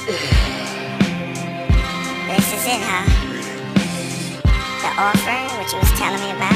This is it, huh? The offering, what you was telling me about?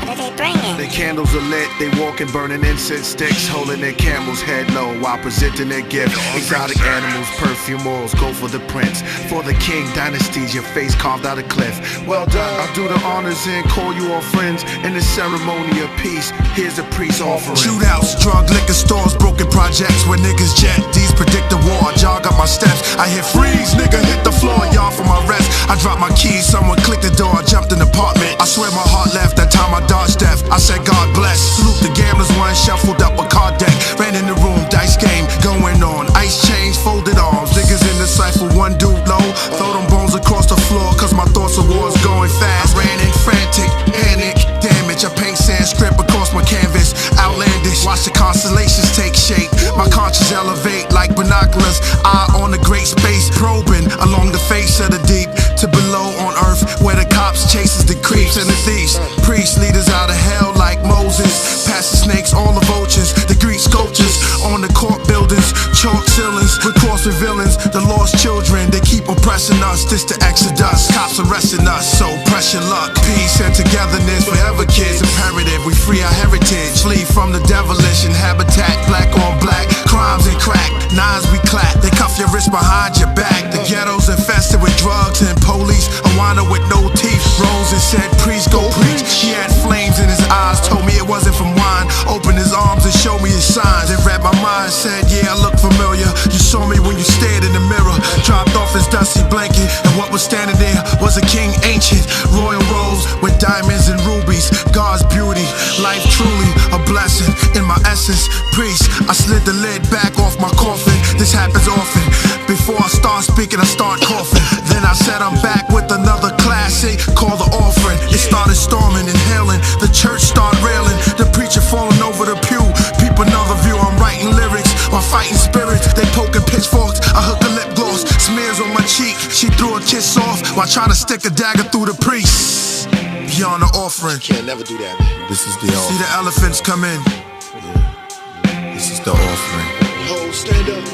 What are they bringing? Their candles are lit, they walking burning incense sticks, holding their camels head low while presenting their gift. Exotic animals, perfume oils, go for the prince. For the king dynasties, your face carved out a cliff. Well done, I'll do the honors and call you all friends. In the ceremony of peace, here's the priest offering. Shootouts, drug, liquor stores, broken projects where niggas jet. These predict the war, I jog up my steps. I hit freeze, nigga hit the floor, y'all for my rest. I dropped my keys, someone clicked the door, I jumped in the apartment. I swear my heart left, that time I dodged death. I said God bless. Salute the gamblers, one shuffled up a card deck. Ran in the room, dice game going on. Ice chains, folded arms. Niggas in the cypher, one dude low. Throw them bones across the floor, cause my thoughts of war's going fast. I ran in frantic, panic, damage. I paint sand strip across my canvas. Outlandish, watch the constellations take shape. My conscience elevate like binoculars. Eye on the great space, probing along the face of the deep to below on earth, where the cops chases the creeps and the thieves. Priests, leaders out of hell like Moses. Past the snakes, all the vultures, the Greek sculptures on the court buildings, chalk ceilings with cross with villains. The lost children, they keep oppressing us. This the exodus, cops arresting us, so press your luck. Peace and togetherness forever, kids. Imperative, we free our heritage, flee from the devilish and habitat. Black on black, crimes and crack, nines we clap. They cuff your wrist behind your back. The ghetto's infested with drugs and police. A whiner with no teeth rose and said, "Priest, go preach." He had flames in his eyes, told me it wasn't from wine. Opened his arms and showed me his signs. It read my mind, said, "Yeah, I look familiar. You saw me when you stared in the mirror." Dropped off his dusty blanket, and what was standing there was a king ancient. Royal robes with diamonds and rubies. God's beauty, life truly a blessing. In my essence, priest, I slid the lid back off my coffin. This happens often. Before I start speaking, I start coughing. Then I said I'm back with another classic called The Offering. It started storming and hailing. The church started railing. The preacher falling over the pew. Peep another view. I'm writing lyrics while fighting spirits. They poking pitchforks. I hook a lip gloss. Smears on my cheek. She threw a kiss off while trying to stick a dagger through the priest. Beyond the offering. Can't never do that, man. This is the offering. See the elephants come in. Yeah. This is the offering. Ho, stand up.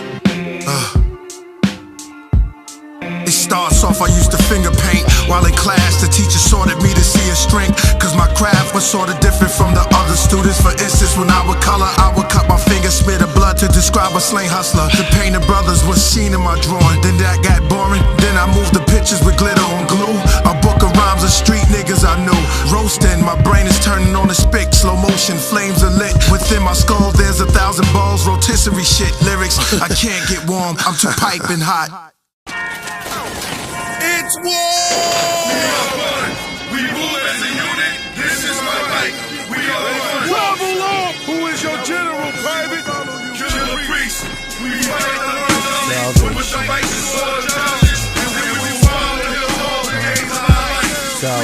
It starts off, I used to finger paint. While in class, the teacher sorted me to see a strength. Cause my craft was sorta different from the other students. For instance, when I would color, I would cut my finger, smear the blood to describe a slain hustler. The painted brothers was seen in my drawing. Then that got boring. Then I moved the pictures with glitter on glue. A book of rhymes of street niggas I knew. Roasting, my brain is turning on a spick. Slow motion, flames are lit. Within my skull, there's 1,000 balls. Rotisserie shit, lyrics. I can't get warm, I'm too piping hot. It's war! We are one. We move as a unit. This is my right. We are one. Travel on! Who is your general, private? Killah priest. We fight the underneath with the righteous sword justice. And we will follow the hills all the days of our life.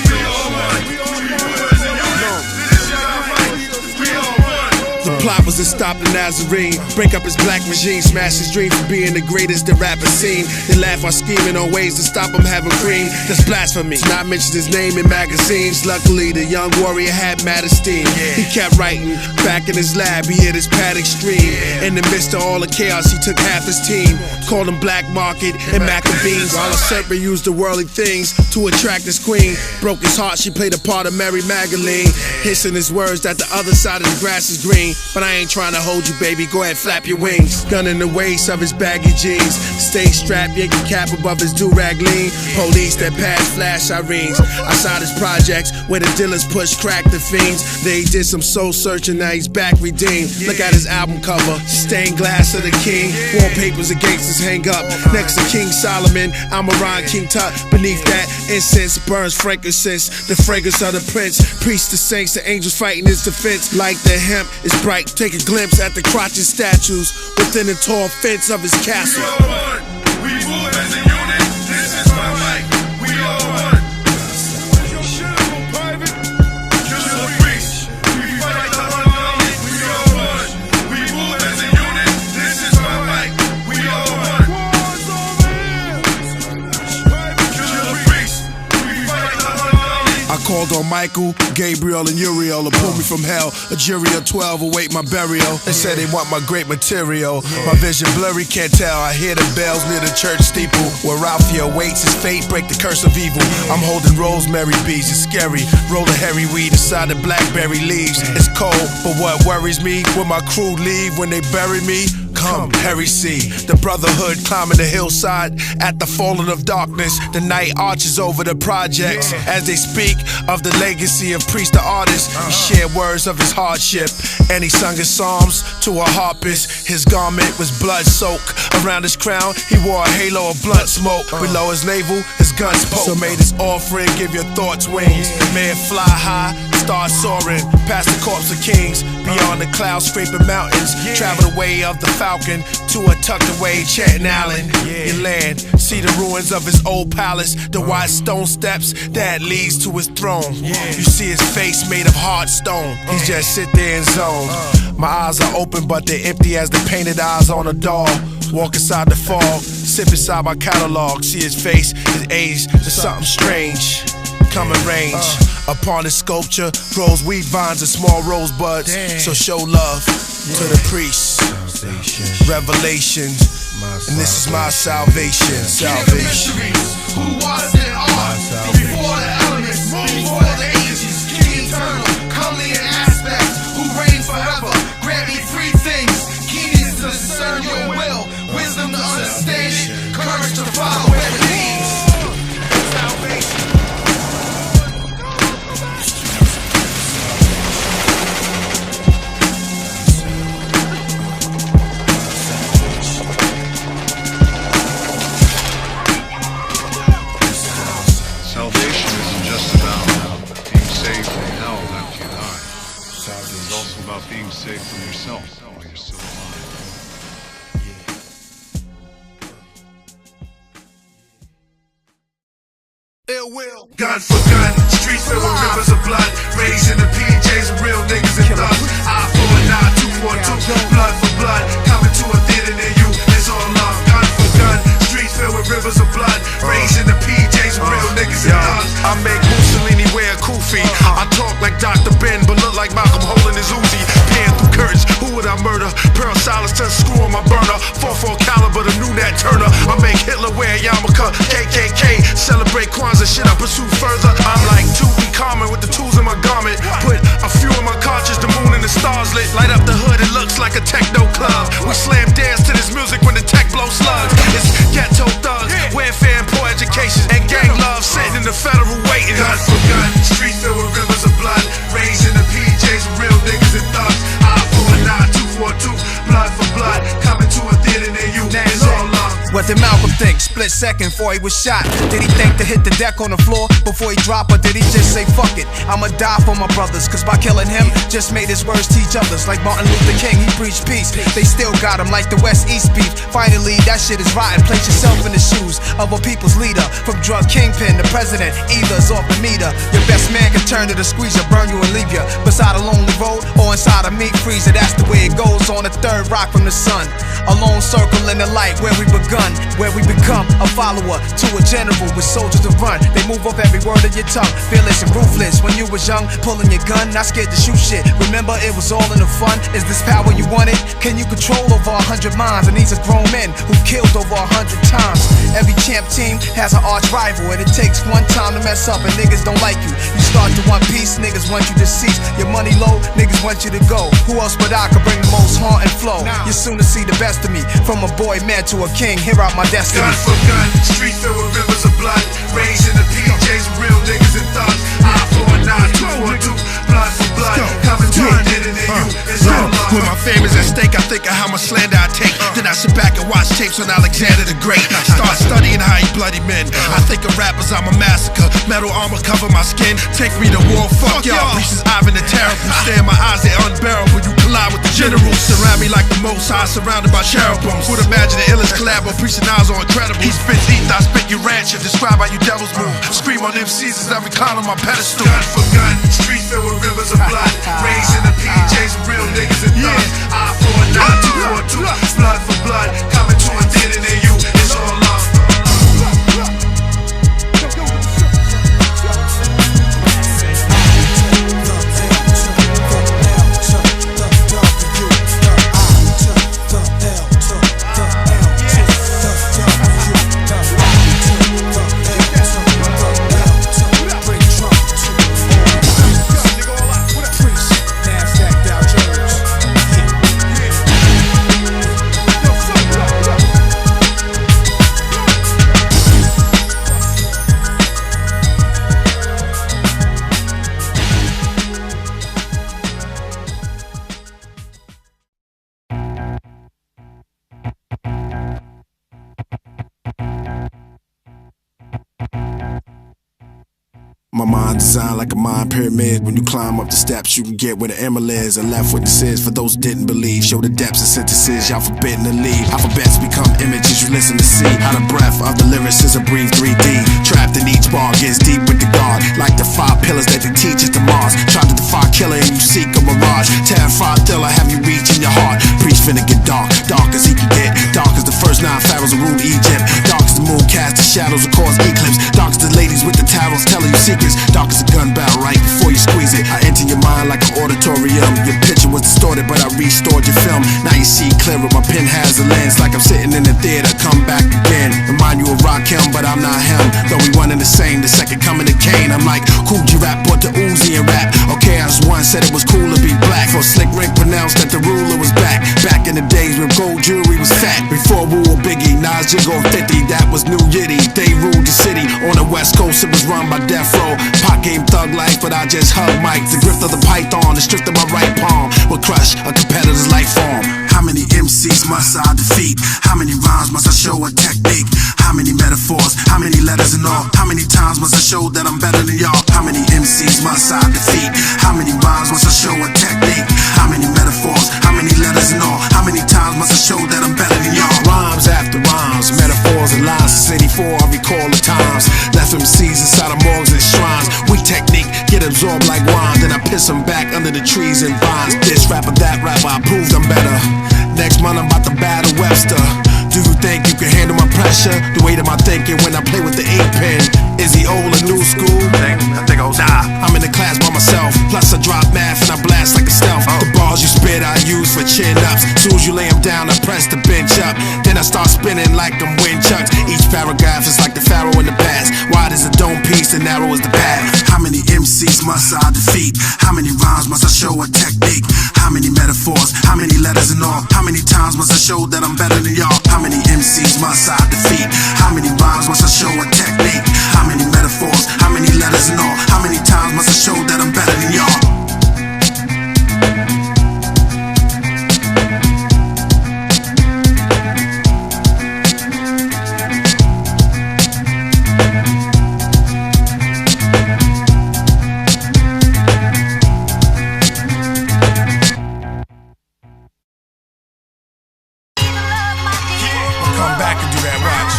We are one. We move as a unit. This is our right. We are one. The plot was to stop the Nazarene, break up his black regime, smash his dream from being the greatest the rapper seen. They laugh while scheming on ways to stop him having cream. That's blasphemy, not mention his name in magazines. Luckily, the young warrior had mad esteem. He kept writing, back in his lab, he hit his pad extreme. In the midst of all the chaos, he took half his team. Called him Black Market and Maccabees. While a serpent used the worldly things to attract his queen. Broke his heart, she played a part of Mary Magdalene. Hissing his words that the other side of the grass is green. But I ain't trying to hold you, baby, go ahead, flap your wings. Gun in the waist of his baggy jeans. Stay strapped, Yankee cap above his do-rag lean. Police that pass flash sirens. Outside his projects, where the dealers push crack the fiends. They did some soul searching, now he's back redeemed. Look at his album cover, stained glass of the king. Wallpapers of gangsters hang up. Next to King Solomon, I'm around King Tut. Beneath that, incense burns frankincense. The fragrance of the prince. Priests, the saints, the angels fighting his defense. Like the hemp is bright, take a glimpse at the crotched statues within the tall fence of his castle. We are one. We move as a unit. This is my right. We are one. Your general, private? Killah priest. We fight the underneath. We are one. We move as a unit. This is my right. We are one. Wars over here! Private? Killah priest. We fight the underneath. I call called on Michael, Gabriel, and Uriel to pull me from hell. A jury of 12 await my burial. They say they want my great material. My vision blurry, can't tell. I hear the bells near the church steeple. Where Ralphie awaits his fate, break the curse of evil. I'm holding rosemary beads, it's scary. Roll the hairy weed inside the blackberry leaves. It's cold, but what worries me? Will my crew leave when they bury me? Come, Harry C. The brotherhood climbing the hillside. At the falling of darkness, the night arches over the projects. As they speak of the legacy of priest to artist, he shared words of his hardship, and he sung his psalms to a harpist. His garment was blood soaked. Around his crown, he wore a halo of blunt smoke. Below his navel, his guns poke. So may this offering give your thoughts wings. May it fly high, start soaring past the corpse of kings, beyond the clouds, scraping mountains. Travel the way of the falcon to a tucked away Chanton Island. Your land, see the ruins of his old palace, the wide stone steps that leads to his throne. You see his face made of hard stone. He just sit there and zone. My eyes are open, but they're empty as the painted eyes on a doll. Walk inside the fog, sip inside my catalog. See his face, his age, there's something strange. Come and range. Upon his sculpture grows weed vines and small rosebuds. So show love to the priest. Revelations, and this is my salvation. Salvation. Who was and are before the elements, before the ages, King eternal, comely in aspects, who reigns forever. Grant me three things: keenness to discern your will, wisdom to understand it, courage to follow where it leads. Salvation. Salvation isn't just about being saved from hell after you die. It's also about being saved from yourself while you're still alive. Ill will. Gun for gun, streets filled with rivers of blood. Raised in the PJs with real niggas and thugs. Eye for an eye, 242, blood for blood. Coming to a theater near you, it's all love. Gun for gun, streets filled with rivers of blood. Raised in the PJs with real niggas and thugs. I make Mussolini wear a kufi. I talk like Dr. Ben, but look like Malcolm holding his Uzi. Peering through curtains, who would I murder? Pearl Silas to screw on my burner. 4-4 caliber, the new Nat Turner. I make Hitler wear a yarmulke. KKK, celebrate Kwanzaa, shit I pursue further. I'm like Tutankhamun with the tools in my garment. Put a few in my conscience, the moon and the stars lit. Light up the hood, it looks like a techno club. We slam dance to this music when the tech blow slugs. It's ghetto thugs, welfare and poor education, and gang love sitting in the federal waiting. Gun for gun, streets filled with rivers of blood. Raised in the PJs with real niggas and thugs. Eye for an eye, 242, blood for blood. Coming to a theater near you, it's all love. What did Malcolm think? Split second before he was shot. Did he think to hit the deck on the floor before he dropped, or did he just say fuck it? I'ma die for my brothers, cause by killing him, just made his words teach others. Like Martin Luther King, he preached peace. They still got him like the West-East beef. Finally, that shit is rotten. Place yourself in the shoes of a people's leader. From drug kingpin to president, either's off the meter. Your best man can turn to the squeezer, burn you and leave you beside a lonely road or inside a meat freezer. That's the way it goes on the third rock from the sun. A lone circle in the light where we begun, where we become a follower to a general with soldiers to run. They move off every word of your tongue, fearless and ruthless. When you was young, pulling your gun, not scared to shoot shit. Remember, it was all in the fun. Is this power you wanted? Can you control over 100 minds? And these are grown men who killed over 100 times. Every champ team has an arch rival, and it takes one time to mess up, and niggas don't like you. You start to want peace, niggas want you to cease. Your money low, niggas want you to go. Who else but I could bring the most heart and flow? You soon to see the best of me, from a boy man to a king. Hear out my destiny. Gun for gun, streets filled with rivers of blood. Raised in the PJs with real niggas and thugs. Eye for an eye, 242, blood for blood. Coming to a theater near you, it's all love. When my fame is at stake, I think of how much slander I take. Then I sit back and watch tapes on Alexander the Great. Start studying how he bloody men. I think of rappers, I'm a massacre. Metal armor cover my skin. Take me to war, fuck y'all. Priests Ivan the Terrible. Stare in my eyes, they're unbearable. You collide with the generals. Surround me like the Most High, surrounded by cherubims. Would imagine the illest collabo, preaching eyes are incredible. He spits ether, I spit your rancher. Describe how you devils move. Scream on MCs as I recline on my pedestal. Gun for gun, streets filled with rivers of blood. Raised in the PJs with real niggas and thugs. Eye for an eye, 242, blood for blood. Coming to a theater near you, it's all love. mind designed like a mind pyramid. When you climb up the steps, you can get where the emerald is. And left witnesses for those who didn't believe. Show the depths of sentences, y'all forbidden to leave. Alphabets become images you listen to see. How the breath of the lyricist breathe 3D. Trapped in each bar, gets deep with the God. Like the 5 pillars that they teach us to Mars. Try to defy Killah and you seek a mirage. Terrified Thriller have you reach in your heart. Preach finna get dark, dark as he can get. Dark as the first 9 pharaohs who ruled Egypt. Dark as the moon cast the shadows and cause eclipse. Dark as the ladies with the tarots telling you secrets. Dark as a gun barrel right before you squeeze it. I enter your mind like an auditorium. Your picture was distorted but I restored your film. Now you see clearer, my pen has a lens. Like I'm sitting in the theater, come back again. Remind you of Rakim but I'm not him. Though we one and the same, the second coming of Cain. I'm like, cool G-Rap bought the Uzi and rap. Okay, I was one, said it was cool to be black. For Slick Rick pronounced that the ruler was back. Back in the days when gold jewelry was fat. Before we were Biggie, Nas, Jiggo 50, that was New Yiddy. They ruled the city. On the West Coast, it was run by Death Row. Pop game thug life, but I just hug Mike. The grift of the python, the stripped of my right palm will crush a competitor's life form. How many MCs must I defeat? How many rhymes must I show a technique? How many metaphors? How many letters and all? How many times must I show that I'm better than y'all? How many MCs must I defeat? How many rhymes must I show a technique? How many metaphors? How many letters and all? How many times must I show that I'm better than y'all? Rhymes after rhymes, metaphors and lines. Since 84, I recall the times. Left MCs inside of morgues and shrines. Weak technique, get absorbed like wine. Then I piss them back under the trees and vines. This rapper, that rapper, I proved I'm better. Next month I'm about to battle Webster. Do you think you can handle my pressure? The weight of my thinking when I play with the ink pen. Is he old or new school? I think I'll die. I'm in the class by myself. Plus I drop math and I blast like a stealth. The bars you spit I use for chin-ups. Soon as you lay them down I press the bench up. Then I start spinning like I'm Winchucks. Each paragraph is like the pharaoh in the past. Wide as a dome piece and narrow as the path. How many MCs must I defeat? How many rhymes must I show a technique? How many metaphors? How many letters and all? How many times must I show that I'm better than y'all? How many MCs must I defeat? How many rhymes must I show a technique? How many metaphors? How many letters and all? How many times must I show that I'm better than y'all? Come back and do that, watch.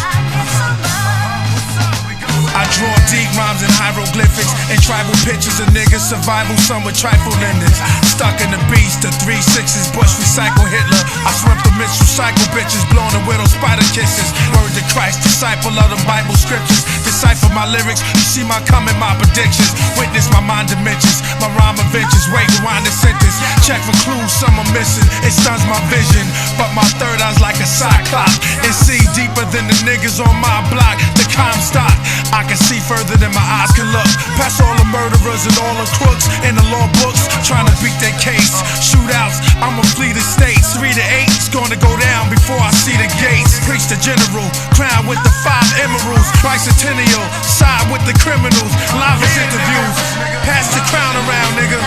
I draw deep rhymes and hieroglyphics and tribal pictures of niggas survival, some with trifle lenders. Stuck in the beast, the 3-6s, Bush recycle Hitler. I swept the mist, recycle bitches, blowing the widow spider kisses. Word to Christ, disciple of the Bible scriptures. Decipher my lyrics, you see my coming, my predictions. Witness my mind dimensions, my rhyme adventures. Wait, rewind the sentence. Check for clues, some are missing. It stuns my vision, but my third eye's like a cyclops. And see deeper than the niggas on my block. The Comstock, I can see further than my eyes can look. Past all the murderers and all the crooks in the law books, trying to beat their case. Shootouts, I'ma flee the states. 3 to 8, it's gonna go down before I see the gates. Preach the general, crown with the 5 emeralds. Bicentennial, side with the criminals. Live interviews, pass the crown around, nigga.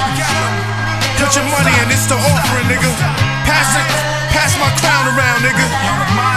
Put your money in, it's the offering, nigga. Pass my crown around, nigga.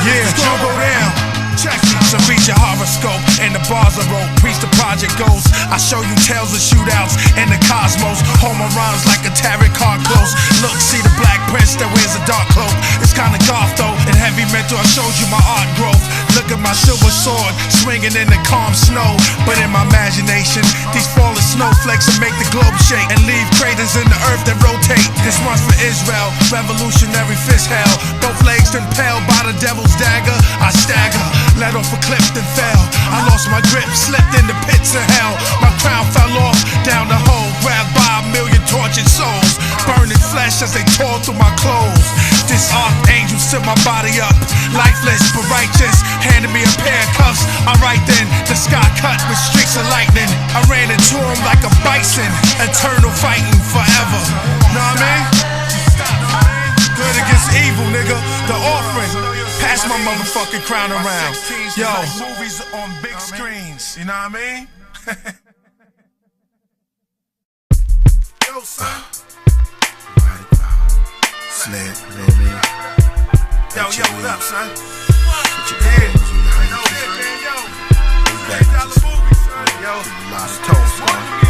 Yeah, it's gonna go down. Check it. So read your horoscope and the bars I wrote. Preach the project goes. I show you tales of shootouts and the cosmos. Hold my rhymes like a tarot card close. Look, see the black prince that wears a dark cloak. It's kinda goth though, and heavy mental. I showed you my art growth. Look at my silver sword, swinging in the calm snow. But in my imagination, these falling snowflakes will make the globe shake and leave craters in the earth that rotate. This one's for Israel, revolutionary fist hell. Both legs impaled by the devil's dagger. I stagger, let off a clip then fell. I lost my grip, slipped in the pits of hell. My crown fell off down the hole, grabbed by a million tortured souls. Burning flesh as they tore through my clothes. This archangel set my body up, lifeless but righteous. Handed me a pair of cuffs. Alright then, the sky cut with streaks of lightning. I ran into him like a bison, eternal fighting forever. Know what I mean? Good against evil, nigga. The offering. Pass my motherfucking crown around. Yo, movies on big screens. You know what I mean? Yo, son. Sled, you know what I mean? Yo, what up, son? Yo, $8 movie, son. Yo, a lot of toast, man.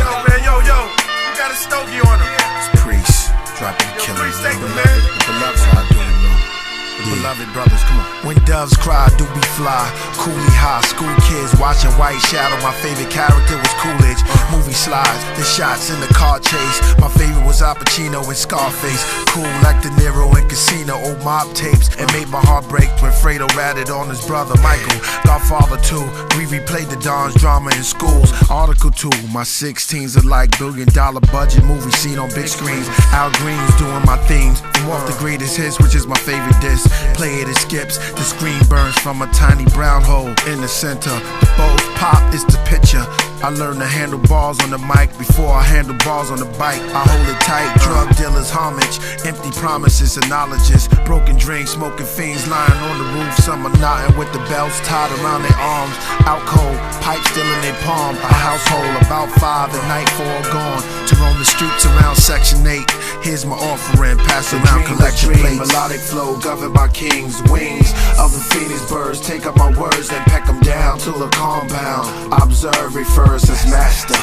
stogie on him. It's Priest, dropping Killah. Priest, take him, man. The beloved, so I do it, though. The beloved brothers, come on. When doves cry, do we fly? Coolie high, school kids watching White Shadow. My favorite character was Coolidge. Movie slides, the shots in the car chase. My favorite was Al Pacino and Scarface. Cool like De Niro in Casino. Old mob tapes. It made my heart break when Fredo ratted on his brother Michael. Godfather 2, we replayed the Don's drama in schools. Article 2, my 16s are like $1 billion budget movie seen on big screens. Al Green's doing my themes. From off the greatest hits, which is my favorite disc. Play it, it skips. The screen burns from a tiny brown hole in the center. The balls pop, it's the picture. I learned to handle balls on the mic before I handle balls on the bike. I hold it tight, drug dealers homage, empty promises and knowledges, broken drinks, smoking fiends lying on the roof. Some are knotting with the belts tied around their arms. Out cold, pipes still in their palm. A household about 5 at nightfall gone to roam the streets around Section 8. Here's my offering, pass around collection plates. Melodic flow governed by kings, wings of the phoenix birds. Take up my words and peck them down to the compound. Observe, refer as master.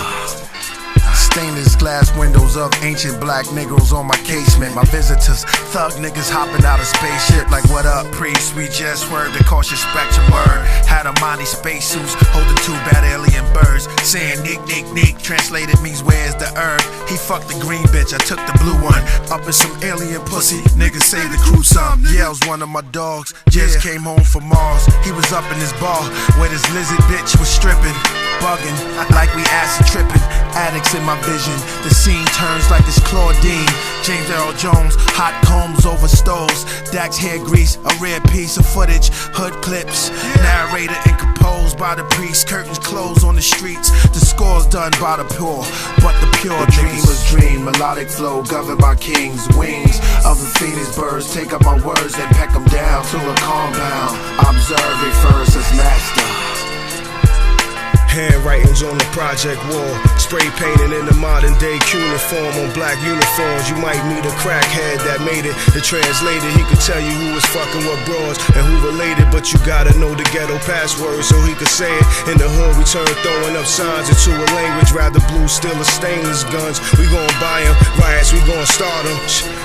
Stainless glass windows of ancient black Negroes on my casement. My visitors, thug niggas hopping out of spaceship like what up, priest? We just swerved the cautious spectrum word. Had Armani spacesuits holding 2 bad alien birds. Saying nick, nick, nick, translated means where's the herb? He fucked the green bitch, I took the blue one. Up in some alien pussy, niggas saved the crew some. Yells one of my dogs, just came home from Mars. He was up in his bar where this lizard bitch was stripping. Bugging, like we acid tripping. Addicts in my vision, the scene turns like it's Claudine. James Earl Jones, hot combs over stoves. Dax hair grease, a rare piece of footage. Hood clips, narrated and composed by the priest. Curtains closed on the streets. The score's done by the poor, but the pure dreamers dream. Melodic flow governed by kings, wings of the phoenix birds. Take up my words and peck them down to a compound. Observe, refers as master. Handwritings on the project wall, spray painting in the modern day cuneiform on black uniforms. You might meet a crackhead that made it. The translator, he could tell you who was fucking with broads and who related, but you gotta know the ghetto password so he could say it. In the hood, we turn throwing up signs into a language rather blue, still a stainless guns. We gon' buy them, riots, we gon' start them.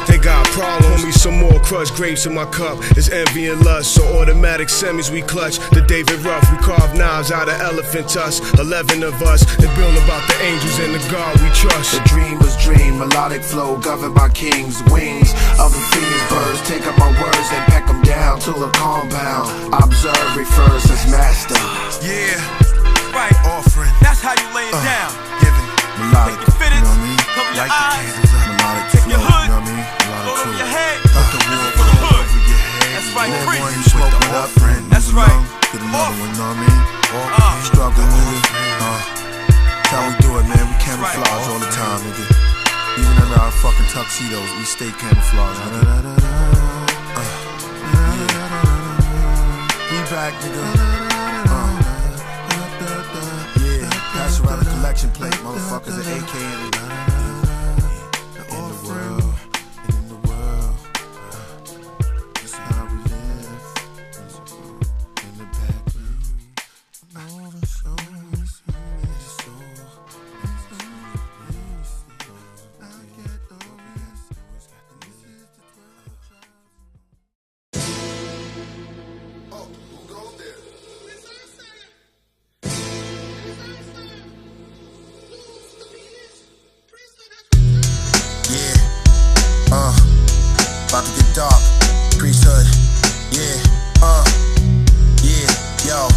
They got problems. Pour me some more crushed grapes in my cup. It's envy and lust, so automatic semis we clutch. The David Ruff, we carve knives out of elephant tusks. 11 of us, and build about the angels and the God we trust. The dreamers dream, melodic flow governed by kings, wings of the phoenix birds. Take up my words and peck them down to a compound. Observe, refers as master. Yeah, right. Offering, That's how you lay it down. giving, melodic, Take your fitteds, you know what I mean? cover your Light the eyes, candles up, melodic take flow, your hood, you know what I mean? Melodic Go over flow. your head. Let the war For the hood. over your head. That's right, You preach. want one, you smoke it up, friend. That's right. Get another one, you know what I mean? Struggle, nigga. That's how we do it, man. We camouflage all the time, nigga. Even under our fucking tuxedos, we stay camouflaged, nigga. Be back, nigga. Yeah, pass around a collection plate, motherfuckers, an AK in the world. In the world. This is how we live. In the back room. All the souls. About to get dark, priesthood, yeah, yo.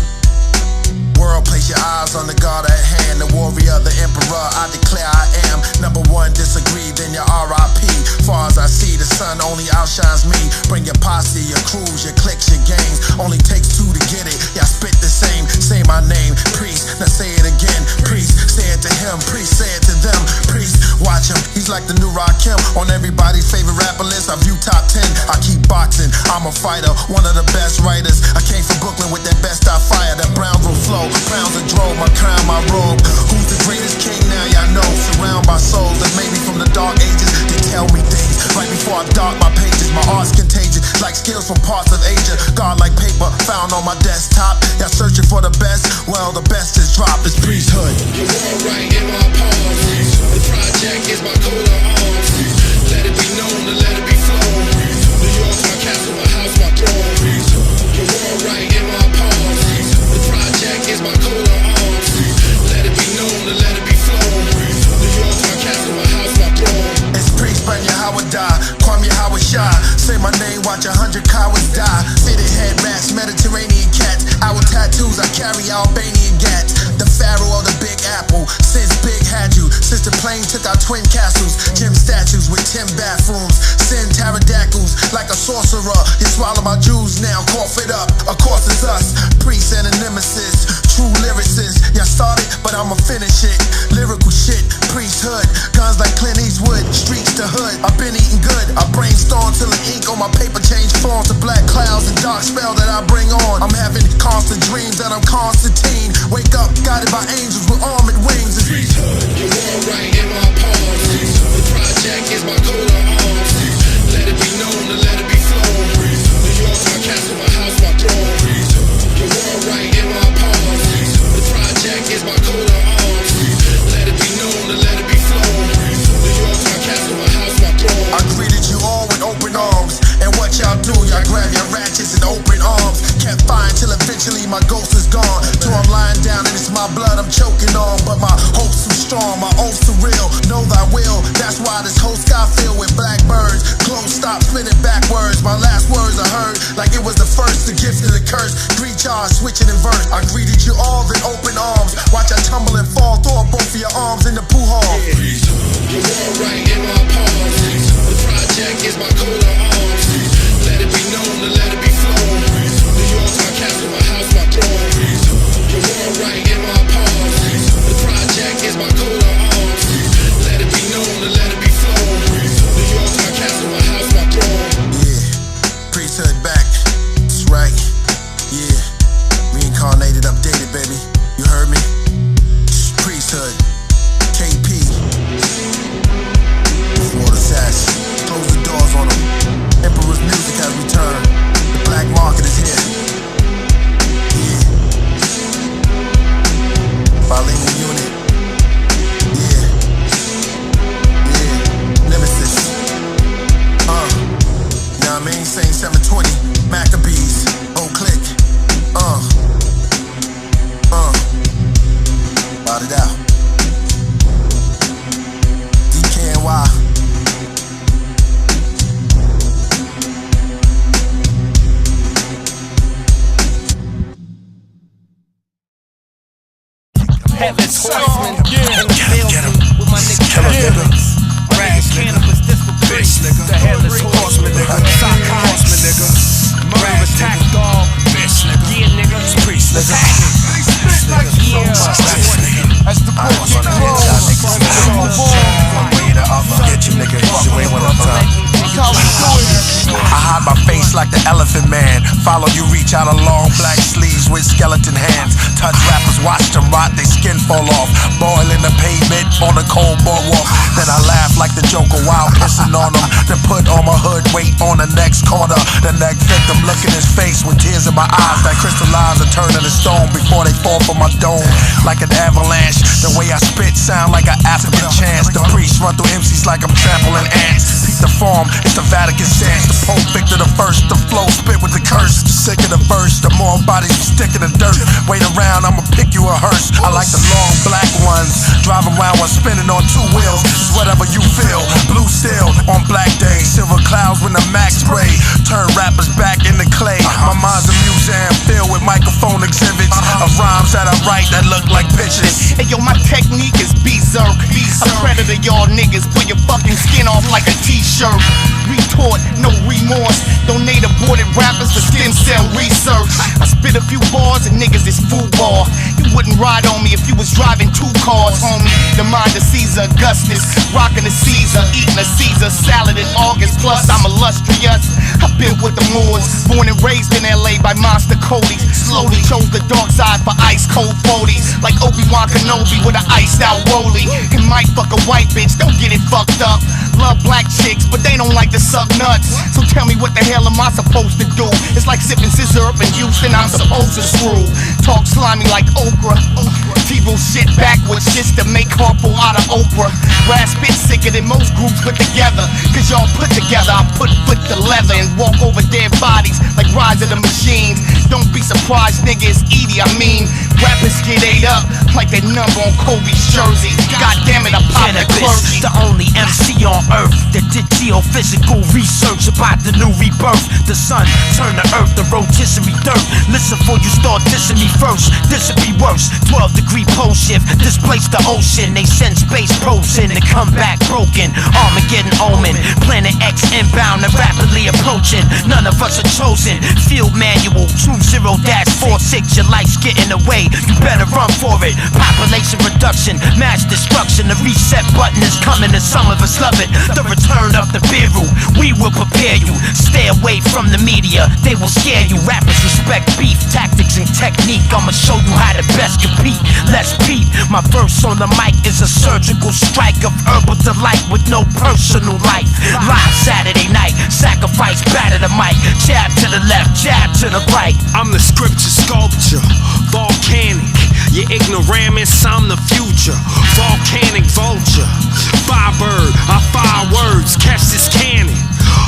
World, place your eyes on the God at hand, the warrior, the emperor, I declare I am. Number one, disagree, then your RIP. Far as I see, the sun only outshines me. Bring your posse, your crews, your cliques, your gangs. Only takes 2 to get it, y'all spit the same. Say my name, priest, now say it again. Priest, say it to him, priest, say it to them. Priest, watch him, he's like the new Rakim. On everybody's favorite rapper list, I view top 10. I keep boxing, I'm a fighter, one of the best writers. I came from Brooklyn with that best I fire, that Brownsville flow. Pounds of drove, my crown, my robe. Who's the greatest king now? Y'all know. Surround by souls that made me from the dark ages. They tell me things right before I dark my pages. My art's contagious, like skills from parts of Asia. God like paper found on my desktop. Y'all searching for the best? Well, the best is dropped. It's priesthood. You all right in my palms. The project is is my coat of arms. Let it be known and let it be flown. New York's my castle, my house, my throne. The world right in my palms. The project is my coat of arms. Let it be known and let it be flown. New York's my castle, my house, my throne. It's priest, Banya Howard die. Kwame Howard Shah. Say my name, watch 100 cowards die. City head rats, Mediterranean cats. Our tattoos, I carry Albanian gats. The pharaoh of the Big Apple. Since Big had you, since the plane took our twin castles. Gym statues with 10 bathrooms. Sin pterodactyls like a sorcerer. You swallow my jewels now, cough it up. Of course it's us, priests and a nemesis. True lyricists, y'all started, but I'ma finish it. Lyrical shit, priesthood. Guns like Clint Eastwood, streets to hood. I've been eating good, I brainstorm till the ink on my paper change forms to black clouds and dark spell that I bring on. I'm having constant dreams that I'm Constantine. Wake up, guided by angels with armored wings. Priesthood, you're all right in my palms. The project is my coat of arms. Let it be known and let it be flown. New York's my castle, my house, my throne. You're all right in my palms. The project is my coat of arms. Let it be known and let it be flown. New York's my castle, my house, my throne. I greeted you all with open arms. And what y'all do, y'all grab your ratchets and open arms. Kept fine till eventually my ghost is gone. Till I'm lying down and it's my blood I'm choking on. But my hope's too strong, my oath's too real. Know thy will, that's why this whole sky filled with blackbirds. Clothes stop spinning backwards. My last words I heard like it was the first, the gift and the curse. Greet y'all switching in verse. I greeted you all with open arms. Watch I tumble and fall, throw up both of your arms in the poo hall. You're all right in my palms. The project is my coat of arms. Let it be known and let it be flown. New York's my castle, my house, my throne. You're all right in my palms. The project is my coat of arms. Let it be known and let it be flown. New York's my castle, my house, my throne. Yeah, priesthood back. That's right. Yeah, reincarnated, updated, baby. You heard me? Priesthood. KP. Florida Sass. Close the doors on them. Emperor's music has returned. The black market is here. Yeah. Bilingual unit. Yeah. Yeah. Nemesis. Now I mean, saying 720. Maccabees. Old click. Bought it out. DKNY. Heaven's horseman in the building with my nigga Killah. Rags cannabis, this for bitch, nigga. The headless horseman, nigga. Sock horseman, nigga. Murder attack dog, bitch, nigga. Yeah, nigga. Priest, nigga. Yeah. That's the boss. Get you, nigga. You ain't one of time. I hide my face like the elephant man. Follow you, reach out a long black sleeves with skeleton hands. Touch rappers, watch them rot, they skin fall off. Boiling the pavement on a cold boardwalk. Then I laugh like the Joker while pissing on them. Then put on my hood, wait on the next corner. The next victim, look in his face with tears in my eyes that crystallize and turn into stone before they fall from my dome. Like an avalanche, the way I spit sound like an African chant. The priest run through MCs like I'm trampling ants. Peep the form, it's the Vatican stance. The Pope Victor the First, the flow spit with the curse. The sicker the verse, the more bodies you stick in the dirt. Wait around, I'ma pick you a hearse. I like the long black ones, driving around while spinning on two wheels. It's whatever you feel. Blue steel on black days, silver clouds when the max spray. Turn rappers back into clay. My mind's a museum filled with microphone exhibits of rhymes that I write that look like pictures. Hey yo, my technique is berserk. A predator, y'all niggas. Pull your fucking skin off like a t-shirt. Retort, no remorse. Donate aborted rappers to stem cell research. I spit a few bars and niggas is football. You wouldn't ride on me if you was driving 2 cars, homie. The mind of Caesar Augustus, rocking a Caesar, eating a Caesar salad in August. Plus I'm illustrious. I've been with the Moors, born and raised in LA by monster Cody's. Slowly chose the dark side for ice cold 40s. Like Obi-Wan Kenobi with an iced out rollie. And might fuck a white bitch, don't get it fucked up. Love black chicks, but they don't like to suck nuts. So tell me what the hell am I supposed to do? It's like sipping scissor up in Houston, I'm supposed to screw. Talk slimy like okra. T-roll shit backwards just to make Harpo out of Oprah. Where I spit sicker than most groups put together. Cause y'all put together, I put foot to leather and walk over dead bodies like Rise of the Machines. Don't be surprised, nigga, it's Edie, I mean. Rappers get ate up like that number on Kobe's jersey. God damn it, I pop the clergy. The only MC on earth that did geophysical research about the new rebirth. The sun turned the earth to rotisserie dirt. Listen before you start dissing me first. This'll be worse. 12-degree pole shift, displace the ocean. They send space probes in to come back broken. Armageddon omen. Planet X inbound and rapidly approaching. None of us are chosen. Field manual 20-46. Your life's getting away. You better run for it. Population reduction, mass destruction. The reset button is coming and some of us love it. The return of the Biru. We will prepare you. Stay away from the media. They will scare you. Rappers respect beef, tactics and technique. I'ma show you how to best compete. Let's peep. My verse on the mic is a surgical strike of herbal delight with no personal life. Live Saturday night. Sacrifice, batter the mic. Jab to the left, jab to the right. I'm the scripture sculpture. Volcanic. Your ignoramus, I'm the future. Volcanic vulture. Firebird, I fire words. Catch this cannon.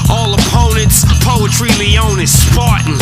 All opponents, poetry Leonis, Spartan.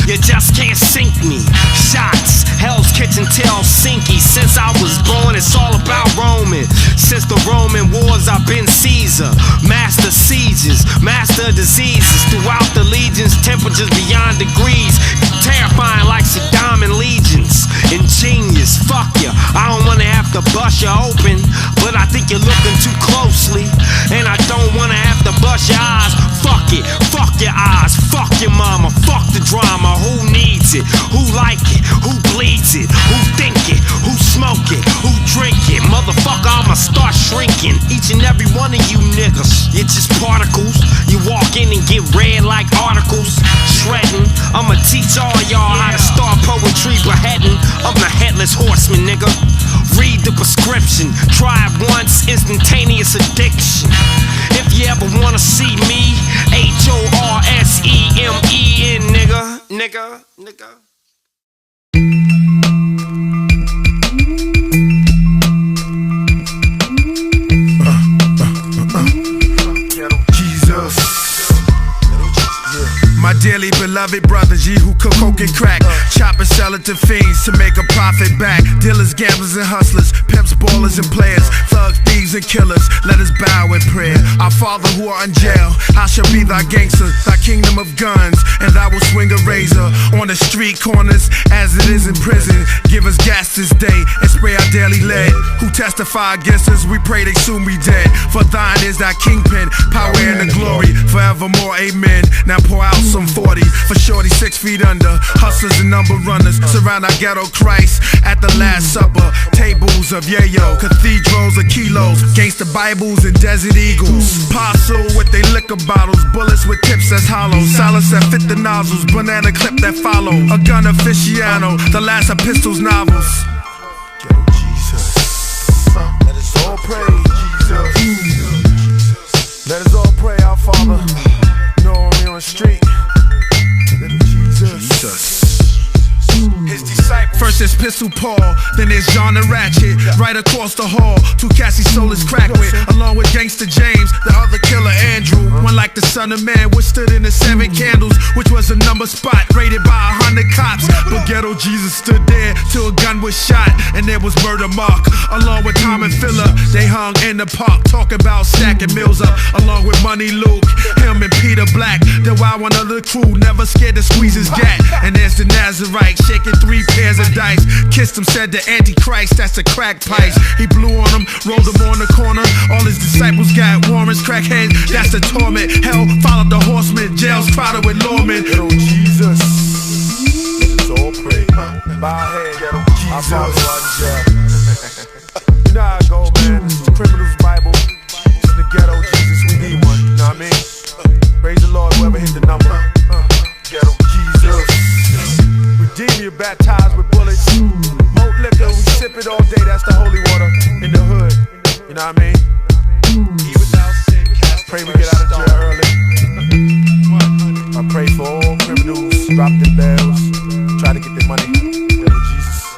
You just can't sink me. Shots, Hell's Kitchen till Sinky. Since I was born, it's all about Roman. Since the Roman wars, I've been Caesar. Master sieges, master diseases. Throughout the legions, temperatures beyond degrees. Terrifying like Saddam and legions. Ingenious, fuck ya. I don't wanna have to bust you open, but I think you're looking too closely. And I don't wanna have to bust your eyes. Fuck it, fuck your eyes, fuck your mama, fuck the drama. Who needs it? Who like it? Who bleeds it? Who think it? Who smoke it? Who drink it? Motherfucker, I'ma start shrinking. Each and every one of you niggas, you're just particles. You walk in and get read like articles. Shredding, I'ma teach all y'all how to start poetry beheading. I'm the headless horseman, nigga. Read the prescription. Try it once, instantaneous addiction. If you ever wanna see me, HORSEMEN, nigga, nigga, nigga. My dearly beloved brothers, ye who cook coke and crack, chop and sell it to fiends to make a profit back. Dealers, gamblers, and hustlers, pimps, ballers, and players, thugs, thieves, and killers. Let us bow in prayer. Our Father who art in jail, I shall be thy gangster, thy kingdom of guns, and I will swing a razor on the street corners as it is in prison. Give us gas this day and spray our daily lead. Who testify against us, we pray they soon be dead. For thine is thy kingpin, power and the glory, forevermore, amen. Now pour out some 40 for shorty 6 feet under. Hustlers and number runners surround our ghetto Christ at the Last Supper. Tables of yayo, cathedrals of kilos, gangsta Bibles and desert eagles. Parcel with they liquor bottles, bullets with tips that's hollow, silence that fit the nozzles, banana clip that follow. A gun aficionado, the last of pistols novels. Yo, Jesus. Let us all pray, Jesus. Let us all pray, our Father. You know we're on the street. Jesus. His disciples. First there's Pistol Paul, then there's John the Ratchet. Right across the hall, two cats he sold his crack with, along with Gangsta James, the other killer Andrew. One like the Son of Man, which stood in the 7 candles, which was a number spot rated by 100 cops. But Ghetto Jesus stood there till a gun was shot, and there was Murder Mark, along with Tom and Phillip. They hung in the park, talking about stacking mills up, along with Money Luke, him and Peter Black. The wild one of the crew, never scared to squeeze his gat. And there's the Nazarite, shaking 3 pairs of dice. Kissed him, said the Antichrist, that's the crack pipes. He blew on him, rolled him on the corner. All his disciples got warrants, crackheads, that's the torment. Hell followed the horsemen, jails crowded with lawmen. Ghetto Jesus. Let us all pray. Bow our head, Ghetto Jesus. Our Father who art in jail. You know how I go, man. It's the criminal's Bible. It's in the ghetto, Jesus. We need one. You know what I mean? Praise the Lord, whoever hit the number. Ghetto Jesus. Redeem you, baptized with bullets. Malt liquor, we sip it all day. That's the holy water in the hood. You know what I mean? Pray we get out of jail early. I pray for all criminals, drop their bells, try to get their money. Ghetto Jesus.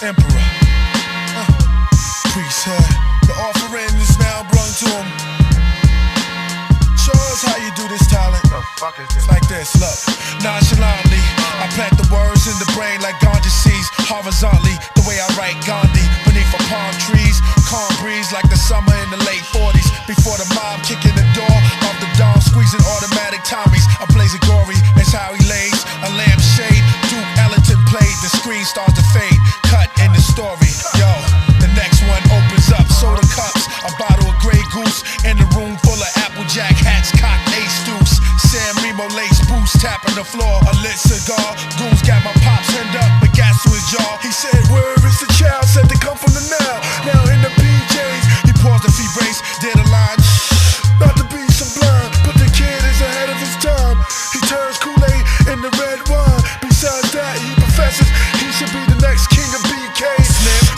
Emperor. Priesthood. The offering is now brought to him. Show us how you do this, talent. It's like this, look. Nonchalantly, I plant the words in the brain like ganja seeds. Horizontally, the way I write Gandhi. Beneath a palm trees, calm breeze like the summer in the late 40s. Before the mob kicking the door of the dawn, squeezing automatic Tommies. A blaze of glory, that's how he lays. A lampshade, Duke Ellington played. The screen starts to fade, cut in the story. Yo, the next one opens up, soda cups, a bottle of Grey Goose, and a room full of Applejack hats, cocked ace deuce. San Remo lace boots tapping the floor, a lit cigar. Goons got my pops hemmed up with gas to his jaw. He said, where is the child? Said they come from the now. Now in the PJs, he paused the fee brace, did a line. Not to be sublime, but the kid is ahead of his time. He turns Kool-Aid into red wine. Besides that, he professes he should be the next king of BK.